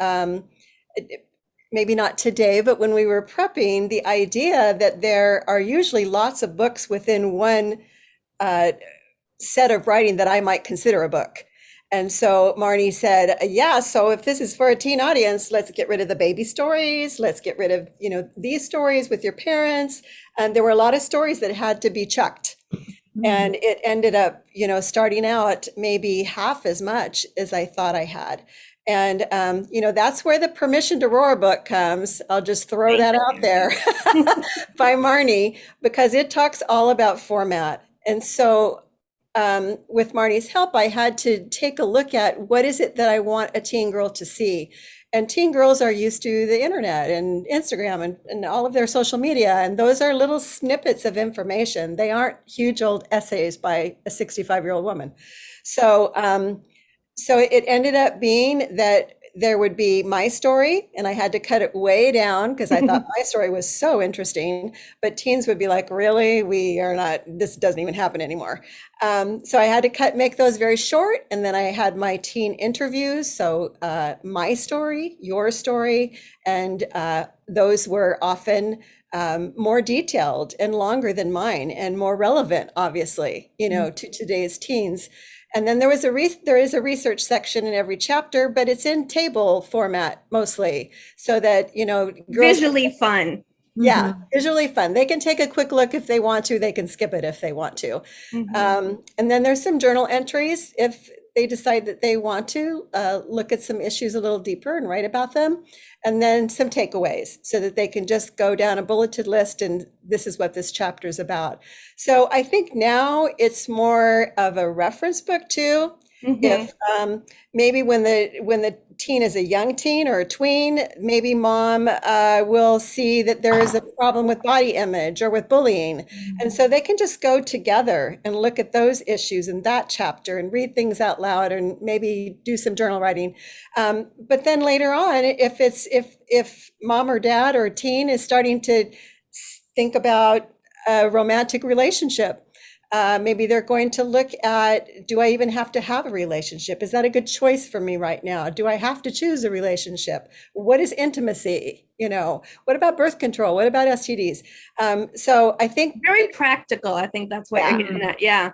E: maybe not today, but when we were prepping, the idea that there are usually lots of books within one set of writing that I might consider a book. And so Marni said, so if this is for a teen audience, let's get rid of the baby stories. Let's get rid of, these stories with your parents. And there were a lot of stories that had to be chucked. And it ended up, starting out maybe half as much as I thought I had. And, that's where the Permission to Roar book comes. I'll just throw that out there by Marni, because it talks all about format. And so with Marni's help, I had to take a look at what is it that I want a teen girl to see. And teen girls are used to the internet and Instagram and all of their social media. And those are little snippets of information. They aren't huge old essays by a 65-year-old woman. So it ended up being that there would be my story, and I had to cut it way down because I thought my story was so interesting, but teens would be like, really, this doesn't even happen anymore. So I had to make those very short. And then I had my teen interviews. So my story, your story, and those were often more detailed and longer than mine and more relevant, obviously, to today's teens. And then there is a research section in every chapter, but it's in table format mostly, so that, girls.
C: Visually fun.
E: Yeah, visually fun. They can take a quick look if they want to. They can skip it if they want to. And then there's some journal entries if they decide that they want to look at some issues a little deeper and write about them. And then some takeaways so that they can just go down a bulleted list and this is what this chapter is about. So I think now it's more of a reference book too. If maybe when the teen is a young teen or a tween, maybe mom will see that there is a problem with body image or with bullying. And so they can just go together and look at those issues in that chapter and read things out loud and maybe do some journal writing. But then later on, if mom or dad or a teen is starting to think about a romantic relationship, maybe they're going to look at, do I even have to have a relationship? Is that a good choice for me right now? Do I have to choose a relationship? What is intimacy? What about birth control? What about STDs? So I think
C: very practical. I think that's what you're getting at. Yeah.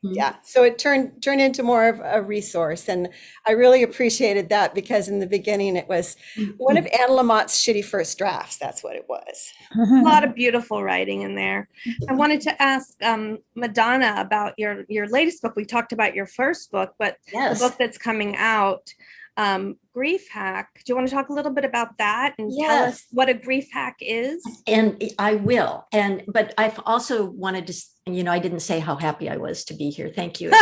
E: Yeah. So it turned into more of a resource. And I really appreciated that because in the beginning it was one of Anne Lamott's shitty first drafts. That's what it was.
C: A lot of beautiful writing in there. I wanted to ask Madonna about your latest book. We talked about your first book, but the book that's coming out, Grief Hack. Do you want to talk a little bit about that and tell us what a grief hack is?
G: And I will. But I've also wanted to, I didn't say how happy I was to be here. Thank you.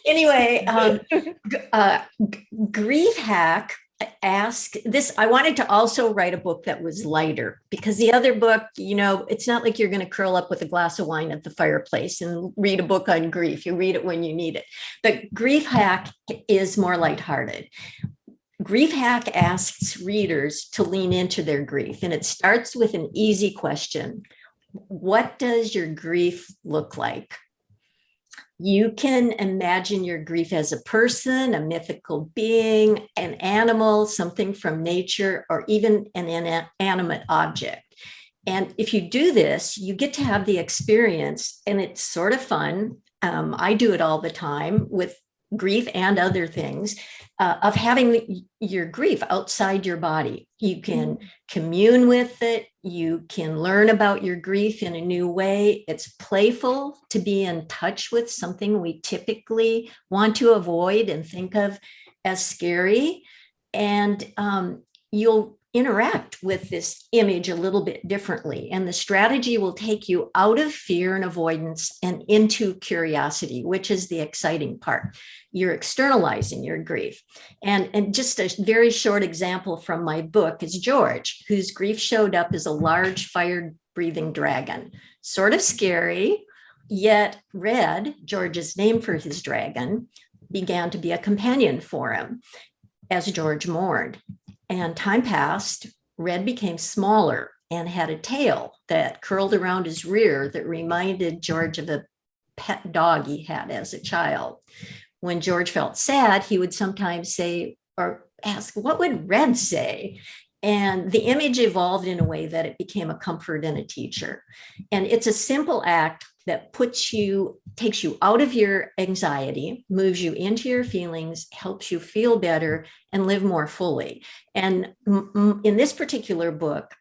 G: Anyway, Grief Hack ask this. I wanted to also write a book that was lighter because the other book, it's not like you're going to curl up with a glass of wine at the fireplace and read a book on grief. You read it when you need it. But Grief Hack is more lighthearted. Grief Hack asks readers to lean into their grief, and it starts with an easy question. What does your grief look like? You can imagine your grief as a person, a mythical being, an animal, something from nature, or even an inanimate object. And if you do this, you get to have the experience, and it's sort of fun. I do it all the time with grief and other things, of having your grief outside your body. You can commune with it. You can learn about your grief in a new way. It's playful to be in touch with something we typically want to avoid and think of as scary. And you'll interact with this image a little bit differently. And the strategy will take you out of fear and avoidance and into curiosity, which is the exciting part. You're externalizing your grief. And just a very short example from my book is George, whose grief showed up as a large fire-breathing dragon. Sort of scary, yet Red, George's name for his dragon, began to be a companion for him as George mourned. And time passed, Red became smaller and had a tail that curled around his rear that reminded George of a pet dog he had as a child. When George felt sad, he would sometimes say or ask, what would Red say? And the image evolved in a way that it became a comfort and a teacher. And it's a simple act that takes you out of your anxiety, moves you into your feelings, helps you feel better and live more fully. And in this particular book,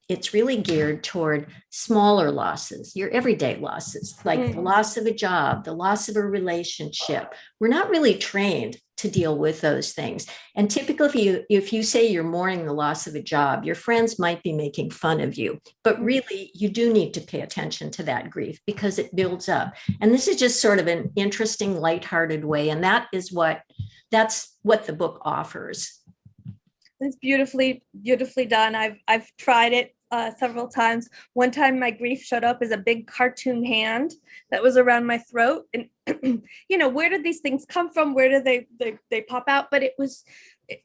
G: it's really geared toward smaller losses, your everyday losses, like the loss of a job, the loss of a relationship. We're not really trained to deal with those things. And typically, if you say you're mourning the loss of a job, your friends might be making fun of you. But really, you do need to pay attention to that grief because it builds up. And this is just sort of an interesting, lighthearted way. And that's what the book offers.
C: It's beautifully done. I've tried it several times. One time my grief showed up as a big cartoon hand that was around my throat. And where did these things come from? Where did they pop out? But it was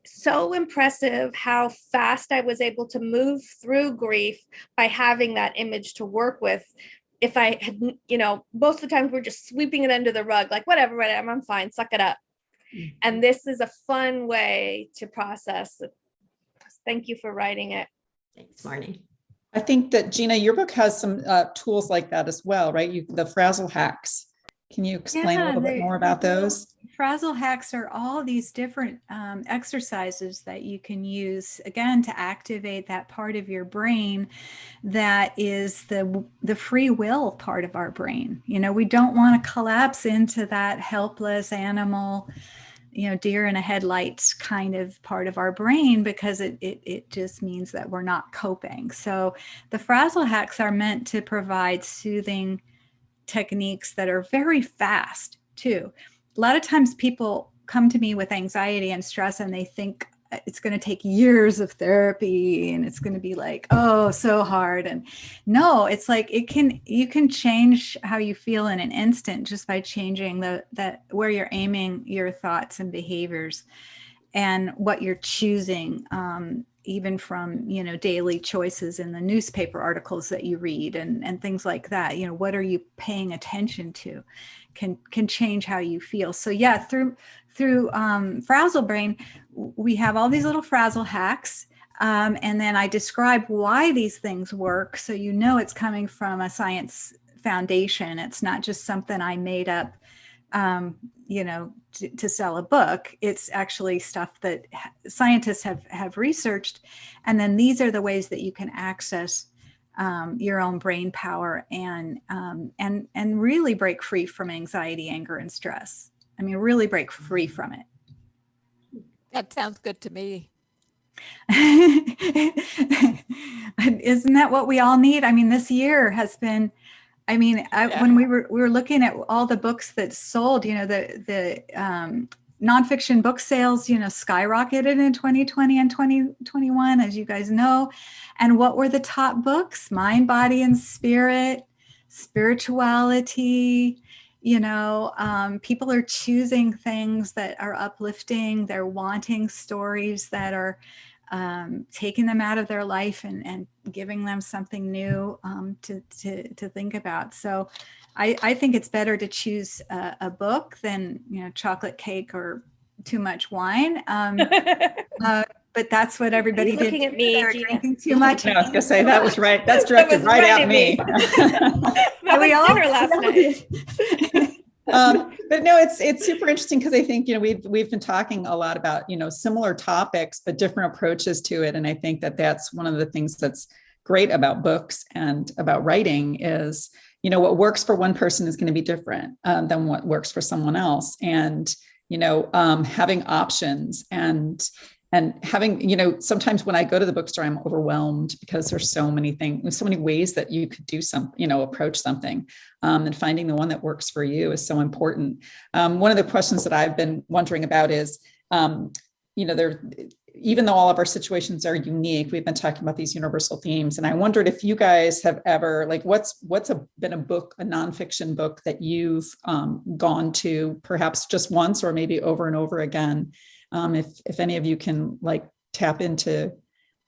C: so impressive how fast I was able to move through grief by having that image to work with. If I had, most of the times we're just sweeping it under the rug, like whatever, I'm fine, suck it up. And this is a fun way to process it. Thank you for writing it.
G: Thanks, Marni.
B: I think that, Gina, your book has some tools like that as well, right? The Frazzle Hacks. Can you explain a little bit more about those?
F: Frazzle Hacks are all these different exercises that you can use, again, to activate that part of your brain that is the free will part of our brain. You know, we don't want to collapse into that helpless animal, you know, deer in a headlights kind of part of our brain, because it just means that we're not coping. So the Frazzle Hacks are meant to provide soothing techniques that are very fast too. A lot of times people come to me with anxiety and stress and they think it's going to take years of therapy and it's going to be like, oh, so hard. And no, it's like you can change how you feel in an instant just by changing that where you're aiming your thoughts and behaviors and what you're choosing, even from, you know, daily choices in the newspaper articles that you read and things like that. You know, what are you paying attention to can change how you feel. So yeah, through Frazzlebrain, we have all these little frazzle hacks. And then I describe why these things work. So, you know, it's coming from a science foundation. It's not just something I made up, you know, to sell a book. It's actually stuff that scientists have researched. And then these are the ways that you can access your own brain power and really break free from anxiety, anger, and stress. I mean, really break free from it.
D: That sounds good to me.
F: Isn't that what we all need? I mean, this year has been, I mean, when we were looking at all the books that sold, you know, the nonfiction book sales, you know, skyrocketed in 2020 and 2021, as you guys know. And what were the top books? Mind, Body, and Spirit, spirituality. You know, people are choosing things that are uplifting. They're wanting stories that are taking them out of their life and giving them something new to think about. So I think it's better to choose a book than, you know, chocolate cake or too much wine. But that's what everybody did.
C: Looking at me,
F: they were
C: Gina.
F: drinking too much.
B: No, I was going to say that was right. That's directed right at me.
C: That was dinner last night.
B: But no, it's super interesting because I think, you know, we've been talking a lot about, you know, similar topics, but different approaches to it. And I think that that's one of the things that's great about books and about writing is, you know, what works for one person is going to be different than what works for someone else. And, you know, having options and having, you know, sometimes when I go to the bookstore, I'm overwhelmed because there's so many things, so many ways that you could do something, you know, approach something, and finding the one that works for you is so important. One of the questions that I've been wondering about is, you know, even though all of our situations are unique, we've been talking about these universal themes. And I wondered if you guys have ever, like, what's been a book, a nonfiction book that you've gone to perhaps just once or maybe over and over again. If any of you can like tap into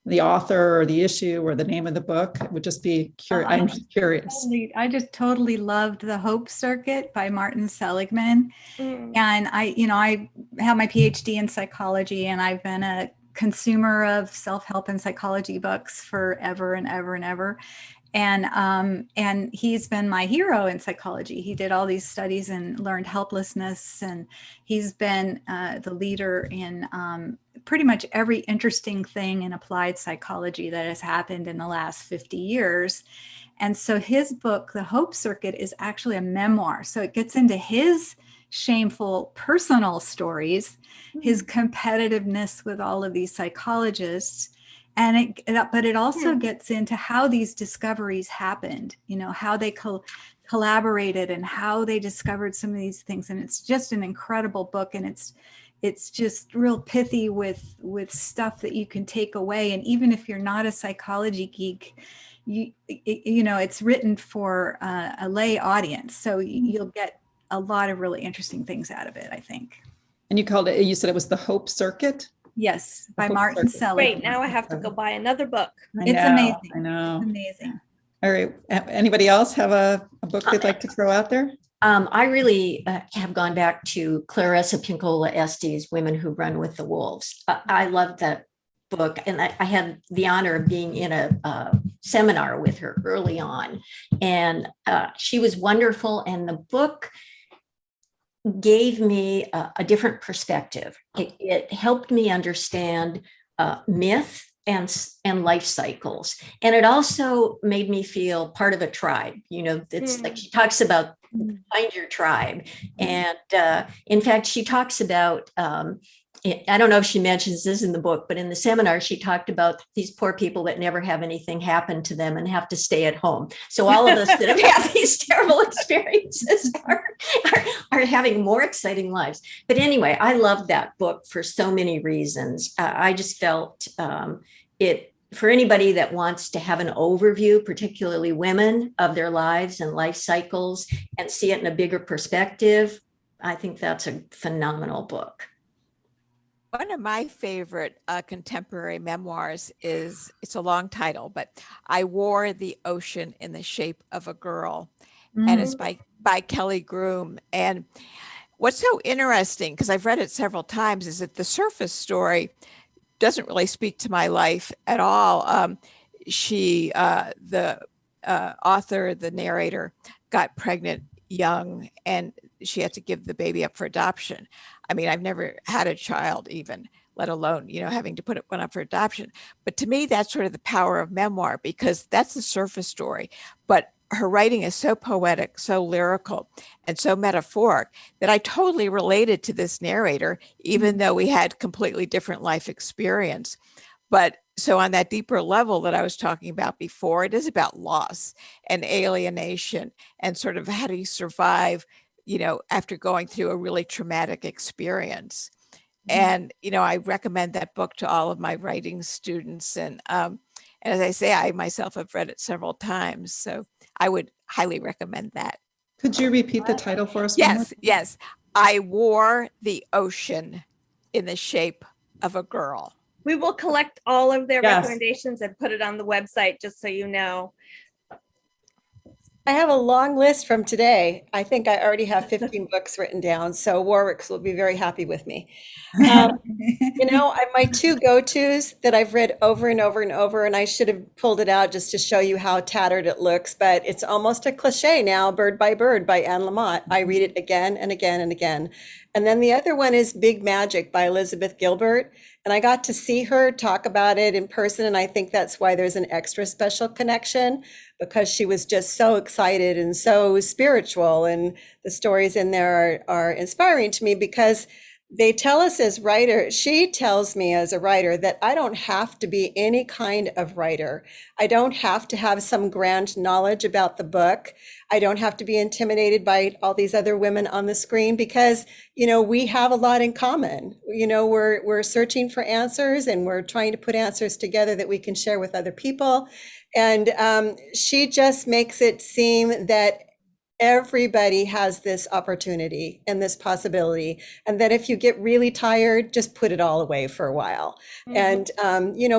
B: the author or the issue or the name of the book, it would just be curious. I'm just curious.
F: I just totally loved The Hope Circuit by Martin Seligman. And I have my Ph.D. in psychology, and I've been a consumer of self-help and psychology books forever and ever and ever. And he's been my hero in psychology. He did all these studies and learned helplessness, and he's been the leader in pretty much every interesting thing in applied psychology that has happened in the last 50 years. And so his book, The Hope Circuit, is actually a memoir. So it gets into his shameful personal stories, his competitiveness with all of these psychologists. But it also gets into how these discoveries happened, you know, how they collaborated and how they discovered some of these things. And it's just an incredible book. And it's just real pithy with stuff that you can take away. And even if you're not a psychology geek, you know, it's written for a lay audience. So you'll get a lot of really interesting things out of it, I think.
B: And you said it was The Hope Circuit?
F: Yes, by Martin Seligman.
C: Great. Now I have to go buy another book.
F: It's amazing.
B: I know.
F: It's amazing.
B: All right. Anybody else have a book they'd like to throw out there?
G: I really have gone back to Clarissa Pinkola Estes, Women Who Run with the Wolves. I love that book. And I had the honor of being in a seminar with her early on. And she was wonderful. And the book gave me a different perspective. It helped me understand myth and life cycles. And it also made me feel part of a tribe. You know, it's like she talks about find your tribe. And in fact, she talks about, I don't know if she mentions this in the book, but in the seminar, she talked about these poor people that never have anything happen to them and have to stay at home. So all of us that have had these terrible experiences are having more exciting lives. But anyway, I love that book for so many reasons. I just felt it, for anybody that wants to have an overview, particularly women, of their lives and life cycles and see it in a bigger perspective, I think that's a phenomenal book.
D: One of my favorite contemporary memoirs is, it's a long title, but I Wore the Ocean in the Shape of a Girl. And it's by Kelly Groom. And what's so interesting, because I've read it several times, is that the surface story doesn't really speak to my life at all. The author, the narrator, got pregnant young and she had to give the baby up for adoption. I mean, I've never had a child even, let alone, having to put one up for adoption. But to me, that's sort of the power of memoir, because that's the surface story. But her writing is so poetic, so lyrical, and so metaphoric that I totally related to this narrator, even though we had completely different life experience. But so on that deeper level that I was talking about before, it is about loss and alienation and sort of how do you survive, after going through a really traumatic experience. And, I recommend that book to all of my writing students. And as I say, I myself have read it several times. So I would highly recommend that.
B: Could you repeat the title for us?
D: Yes. I Wore the Ocean in the Shape of a Girl.
C: We will collect all of their recommendations and put it on the website, just so you know.
E: I have a long list from today. I think I already have 15 books written down, so Warwick's will be very happy with me. My two go-tos that I've read over and over and over, and I should have pulled it out just to show you how tattered it looks, but it's almost a cliche now, Bird by Anne Lamott. I read it again and again and again. And then the other one is Big Magic by Elizabeth Gilbert. And I got to see her talk about it in person. And I think that's why there's an extra special connection, because she was just so excited and so spiritual. And the stories in there are inspiring to me because they tell us as writers, she tells me as a writer that I don't have to be any kind of writer. I don't have to have some grand knowledge about the book. I don't have to be intimidated by all these other women on the screen because, we have a lot in common. We're searching for answers and we're trying to put answers together that we can share with other people. And she just makes it seem that everybody has this opportunity and this possibility. And that if you get really tired, just put it all away for a while. And,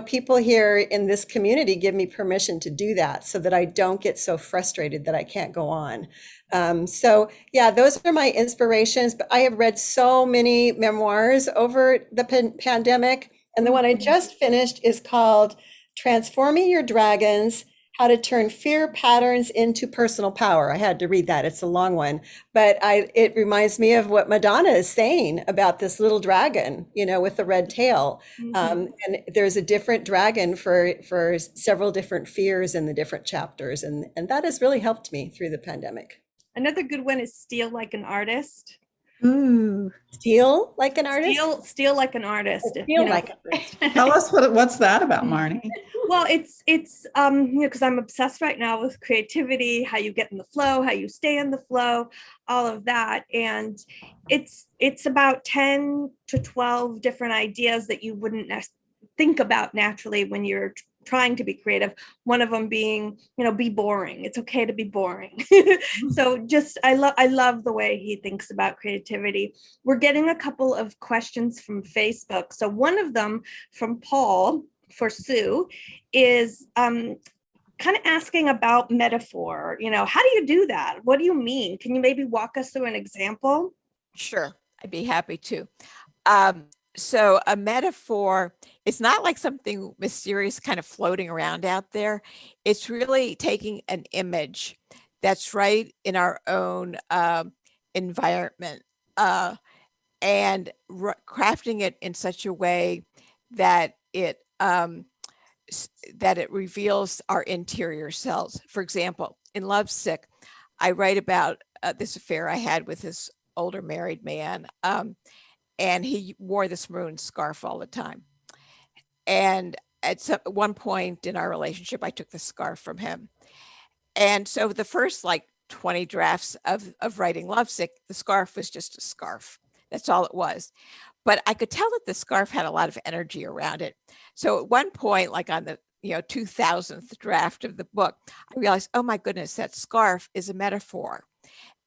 E: people here in this community give me permission to do that so that I don't get so frustrated that I can't go on. Those are my inspirations, but I have read so many memoirs over the pandemic. And the one I just finished is called Transforming Your Dragons: How to Turn Fear Patterns into Personal Power. I had to read that. It's a long one, but it reminds me of what Madonna is saying about this little dragon, with the red tail. And there's a different dragon for several different fears in the different chapters. And that has really helped me through the pandemic.
C: Another good one is Steal Like an Artist.
B: Ooh.
E: Steal like an artist?
C: Steal like an artist.
E: Steal like an artist.
B: Tell us what's that about, Marni?
C: Well, it's because I'm obsessed right now with creativity, how you get in the flow, how you stay in the flow, all of that. And it's about 10 to 12 different ideas that you wouldn't think about naturally when you're trying to be creative. One of them being, be boring. It's okay to be boring. So I love the way he thinks about creativity. We're getting a couple of questions from Facebook. So one of them from Paul for Sue is kind of asking about metaphor. How do you do that? What do you mean? Can you maybe walk us through an example?
D: Sure, I'd be happy to. So a metaphor, it's not like something mysterious kind of floating around out there. It's really taking an image that's right in our own environment. and crafting it in such a way that it reveals our interior selves. For example, in Lovesick, I write about this affair I had with this older married man, and he wore this maroon scarf all the time. And at one point in our relationship, I took the scarf from him. And so the first like 20 drafts of writing Lovesick, the scarf was just a scarf. That's all it was. But I could tell that the scarf had a lot of energy around it. So at one point, like on the 2000th draft of the book, I realized, oh my goodness, that scarf is a metaphor.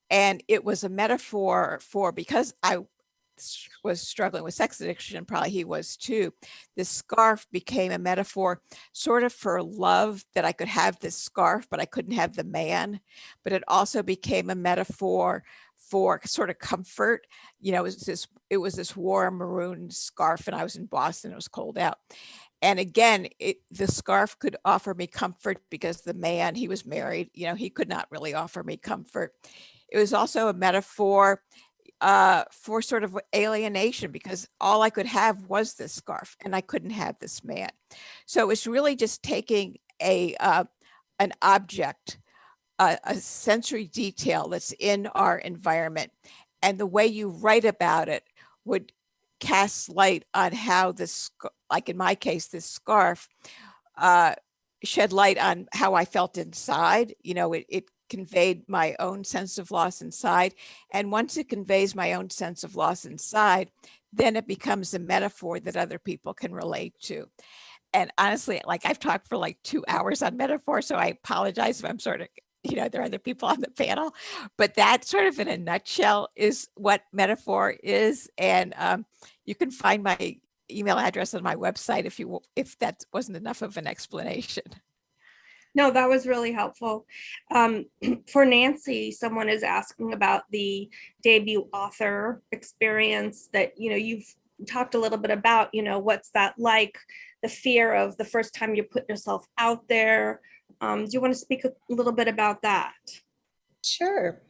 D: And it was a metaphor for, because I was struggling with sex addiction, and probably he was too, this scarf became a metaphor sort of for love, that I could have this scarf, but I couldn't have the man. But it also became a metaphor for sort of comfort. It was this warm maroon scarf, and I was in Boston, it was cold out. And again, the scarf could offer me comfort because the man, he was married, he could not really offer me comfort. It was also a metaphor for sort of alienation, because all I could have was this scarf and I couldn't have this man. So it's really just taking an object, a sensory detail that's in our environment, and the way you write about it would cast light on how this, like in my case, this scarf shed light on how I felt inside. It conveyed my own sense of loss inside. And once it conveys my own sense of loss inside, then it becomes a metaphor that other people can relate to. And honestly, like I've talked for like 2 hours on metaphor, so I apologize if I'm sort of, there are other people on the panel, but that sort of in a nutshell is what metaphor is. And you can find my email address on my website if that wasn't enough of an explanation.
C: No, that was really helpful. For Nancy, someone is asking about the debut author experience that, you've talked a little bit about, what's that like, the fear of the first time you put yourself out there. Do you want to speak a little bit about that?
E: Sure.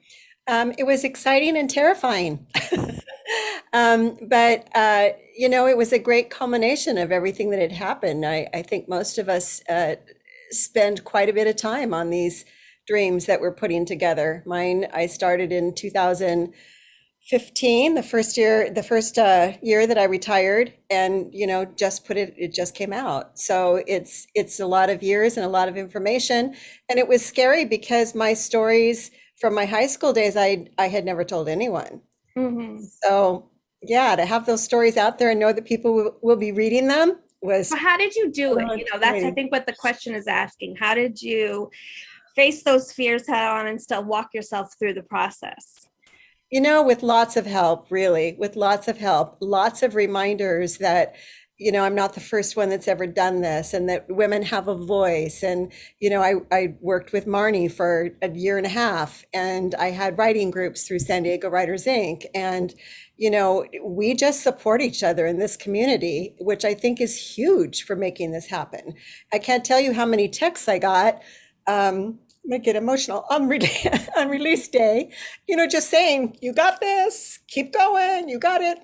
E: It was exciting and terrifying. But it was a great culmination of everything that had happened. I think most of us spend quite a bit of time on these dreams that we're putting together. Mine, I started in 2015, the first year that I retired, and it just came out. So it's a lot of years and a lot of information, and it was scary because my stories from my high school days I had never told anyone.
C: Mm-hmm.
E: So yeah, to have those stories out there and know that people will be reading them was.
C: So how did you do it? That's I think what the question is asking. How did you face those fears head on and still walk yourself through the process?
E: With lots of help, really, lots of reminders that, I'm not the first one that's ever done this, and that women have a voice. And, I worked with Marni for a year and a half, and I had writing groups through San Diego Writers Inc. And, we just support each other in this community, which I think is huge for making this happen. I can't tell you how many texts I got. I'm gonna get emotional on release day, just saying, you got this, keep going, you got it.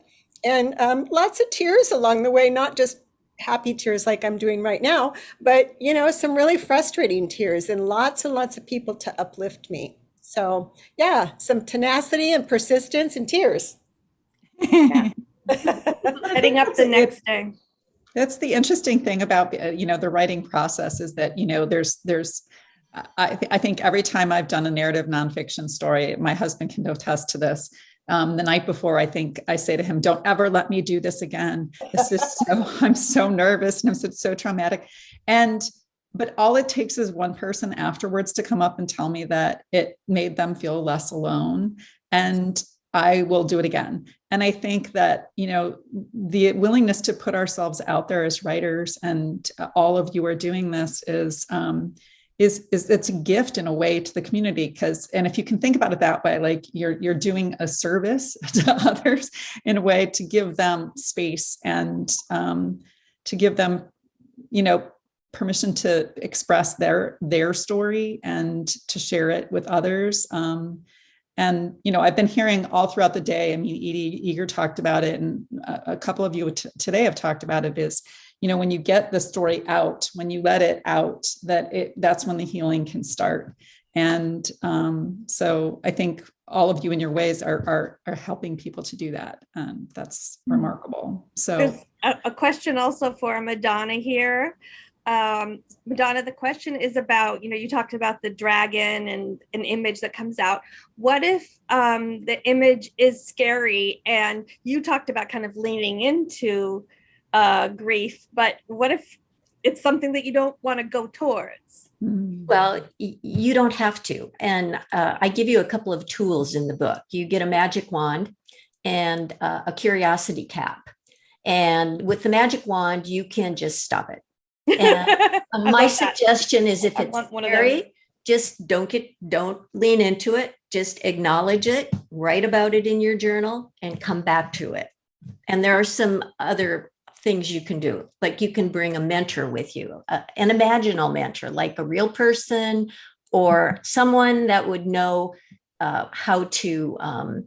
E: And lots of tears along the way, not just happy tears like I'm doing right now, but, some really frustrating tears, and lots of people to uplift me. So yeah, some tenacity and persistence and tears.
C: Yeah. Heading up the next day.
B: That's the interesting thing about, the writing process is that, there's I think every time I've done a narrative nonfiction story, my husband can attest to this. The night before, I think I say to him, don't ever let me do this again. This is I'm so nervous and I'm so traumatic. But all it takes is one person afterwards to come up and tell me that it made them feel less alone, and I will do it again. And I think that, the willingness to put ourselves out there as writers, and all of you are doing this, is it's a gift in a way to the community. And if you can think about it that way, like you're doing a service to others in a way to give them space, and to give them, permission to express their story and to share it with others. And, I've been hearing all throughout the day, I mean, Edie Eager talked about it, and a couple of you today have talked about it, is, when you get the story out, when you let it out, that's when the healing can start. And so I think all of you in your ways are helping people to do that. That's remarkable. So
C: there's a question also for Madonna here. Madonna, the question is about, you talked about the dragon and an image that comes out. What if the image is scary, and you talked about kind of leaning into grief, but what if it's something that you don't want to go towards?
G: Well, you don't have to. And I give you a couple of tools in the book. You get a magic wand and a curiosity cap. And with the magic wand, you can just stop it. And my suggestion is, if it's scary, just don't lean into it. Just acknowledge it, write about it in your journal, and come back to it. And there are some other things you can do. Like, you can bring a mentor with you, an imaginal mentor, like a real person or someone that would know how to calm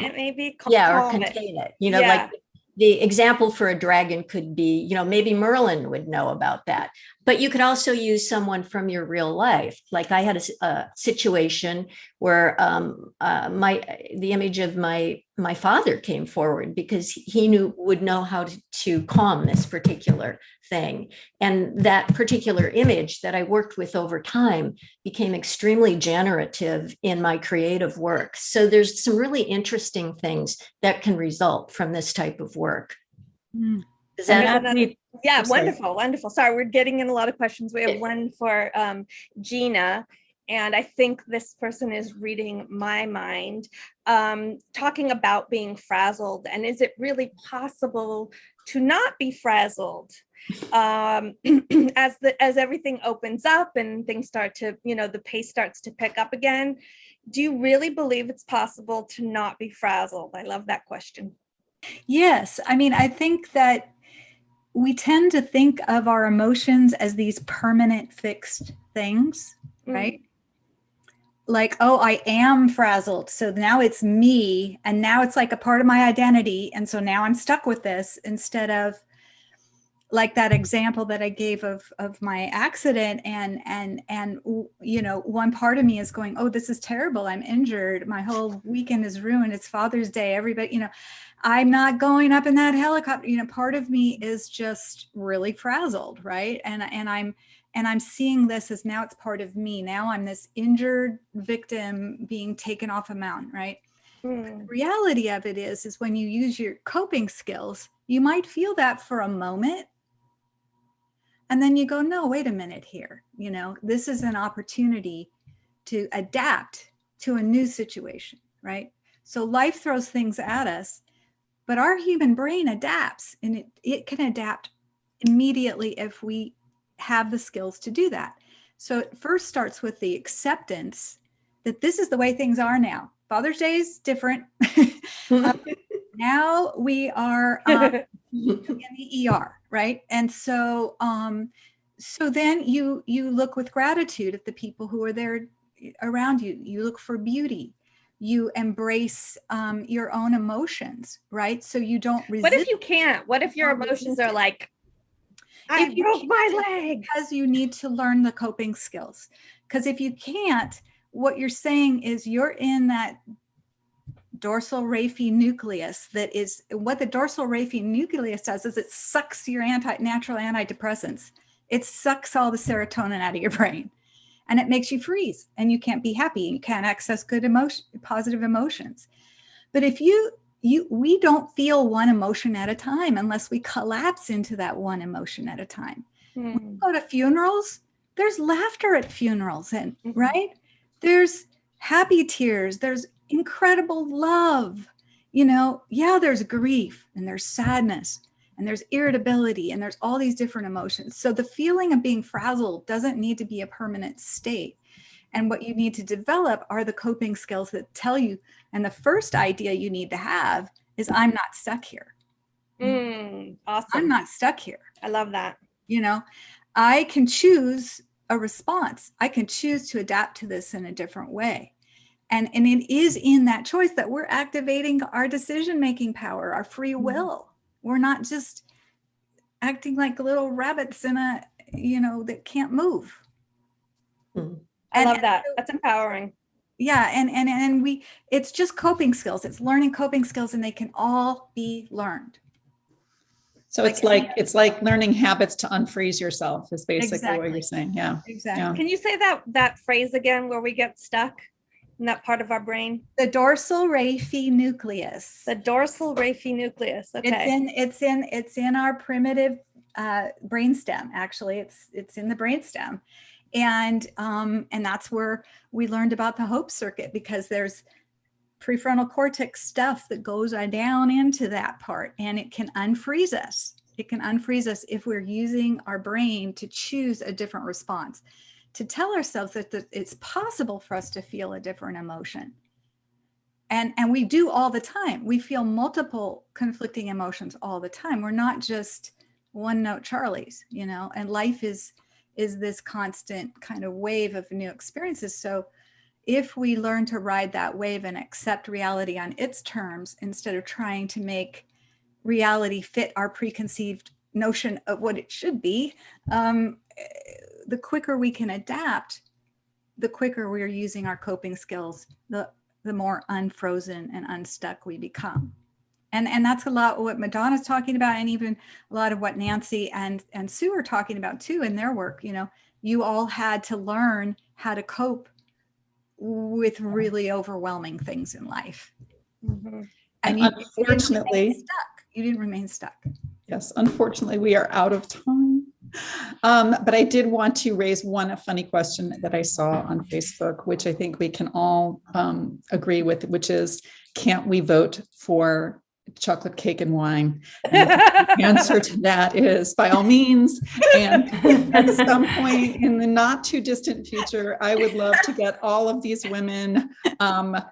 C: it, maybe.
G: or contain it. Like the example for a dragon could be, maybe Merlin would know about that. But you could also use someone from your real life. Like, I had a situation where the image of my father came forward, because he would know how to calm this particular thing. And that particular image that I worked with over time became extremely generative in my creative work. So there's some really interesting things that can result from this type of work. Is that
C: yeah, wonderful. Sorry, we're getting in a lot of questions. We have one for Gina, and I think this person is reading my mind, talking about being frazzled, and is it really possible to not be frazzled as everything opens up and things start to, the pace starts to pick up again? Do you really believe it's possible to not be frazzled? I love that question.
F: Yes. I mean, I think that we tend to think of our emotions as these permanent fixed things, right? Like, oh, I am frazzled, so now it's me, and now it's like a part of my identity, and so now I'm stuck with this, instead of like that example that I gave of my accident, and one part of me is going, oh, this is terrible, I'm injured, my whole weekend is ruined, it's Father's Day, everybody, I'm not going up in that helicopter. Part of me is just really frazzled, right? And I'm seeing this as, now it's part of me. Now I'm this injured victim being taken off a mountain, right? The reality of it is when you use your coping skills, you might feel that for a moment, and then you go, no, wait a minute here. This is an opportunity to adapt to a new situation, right? So life throws things at us, but our human brain adapts, and it can adapt immediately if we have the skills to do that. So it first starts with the acceptance that this is the way things are now. Father's Day is different. Now we are in the ER, right? And so then you look with gratitude at the people who are there around you. You look for beauty. You embrace your own emotions, right? So you don't resist.
C: What if you can't? What if your emotions are like, I broke my leg?
F: Because you need to learn the coping skills. Because if you can't, what you're saying is you're in that dorsal raphe nucleus. That is what the dorsal raphe nucleus does, is it sucks your natural antidepressants. It sucks all the serotonin out of your brain. And it makes you freeze, and you can't be happy. You can't access good positive emotions. But if we don't feel one emotion at a time unless we collapse into that one emotion at a time. When we go to funerals, there's laughter at funerals, and right? There's happy tears. There's incredible love. There's grief, and there's sadness, and there's irritability, and there's all these different emotions. So the feeling of being frazzled doesn't need to be a permanent state. And what you need to develop are the coping skills that tell you, and the first idea you need to have is, I'm not stuck here.
C: Awesome.
F: I'm not stuck here.
C: I love that.
F: I can choose a response. I can choose to adapt to this in a different way. And it is in that choice that we're activating our decision-making power, our free will. We're not just acting like little rabbits in a, that can't move.
C: I love that. That's empowering.
F: Yeah. And it's just coping skills. It's learning coping skills, and they can all be learned.
B: So it's like learning habits to unfreeze yourself is basically what you're saying. Yeah.
F: Exactly.
B: Yeah.
C: Can you say that phrase again where we get stuck in that part of our brain?
F: The dorsal raphe nucleus.
C: The dorsal raphe nucleus. Okay.
F: It's in our primitive brainstem. Actually, it's in the brainstem, and that's where we learned about the Hope circuit, because there's prefrontal cortex stuff that goes down into that part, and it can unfreeze us. It can unfreeze us if we're using our brain to choose a different response, to tell ourselves that it's possible for us to feel a different emotion. And we do all the time. We feel multiple conflicting emotions all the time. We're not just one note Charlies, and life is this constant kind of wave of new experiences. So if we learn to ride that wave and accept reality on its terms, instead of trying to make reality fit our preconceived notion of what it should be, the quicker we can adapt, the quicker we're using our coping skills, the more unfrozen and unstuck we become. And that's a lot what Madonna's talking about, and even a lot of what Nancy and Sue are talking about too in their work. You all had to learn how to cope with really overwhelming things in life.
C: Mm-hmm.
F: And
B: unfortunately,
F: you didn't remain stuck.
B: Yes, unfortunately, we are out of time. But I did want to raise one funny question that I saw on Facebook, which I think we can all agree with, which is, can't we vote for chocolate cake and wine? And the answer to that is, by all means. And at some point in the not too distant future, I would love to get all of these women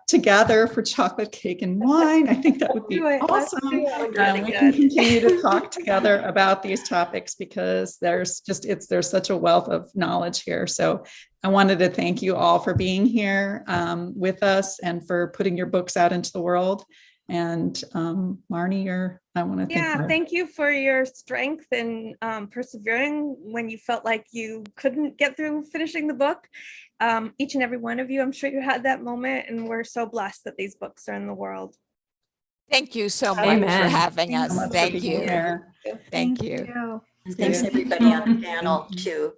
B: together for chocolate cake and wine. I think that would be awesome. We can continue to talk together about these topics, because there's such a wealth of knowledge here. So I wanted to thank you all for being here with us and for putting your books out into the world. And Marni, I want to
C: thank you for your strength and persevering when you felt like you couldn't get through finishing the book. Each and every one of you, I'm sure you had that moment, and we're so blessed that these books are in the world.
D: Thank you so much for having us.
B: Thank you.
D: Thank you.
G: And thanks everybody on the panel too.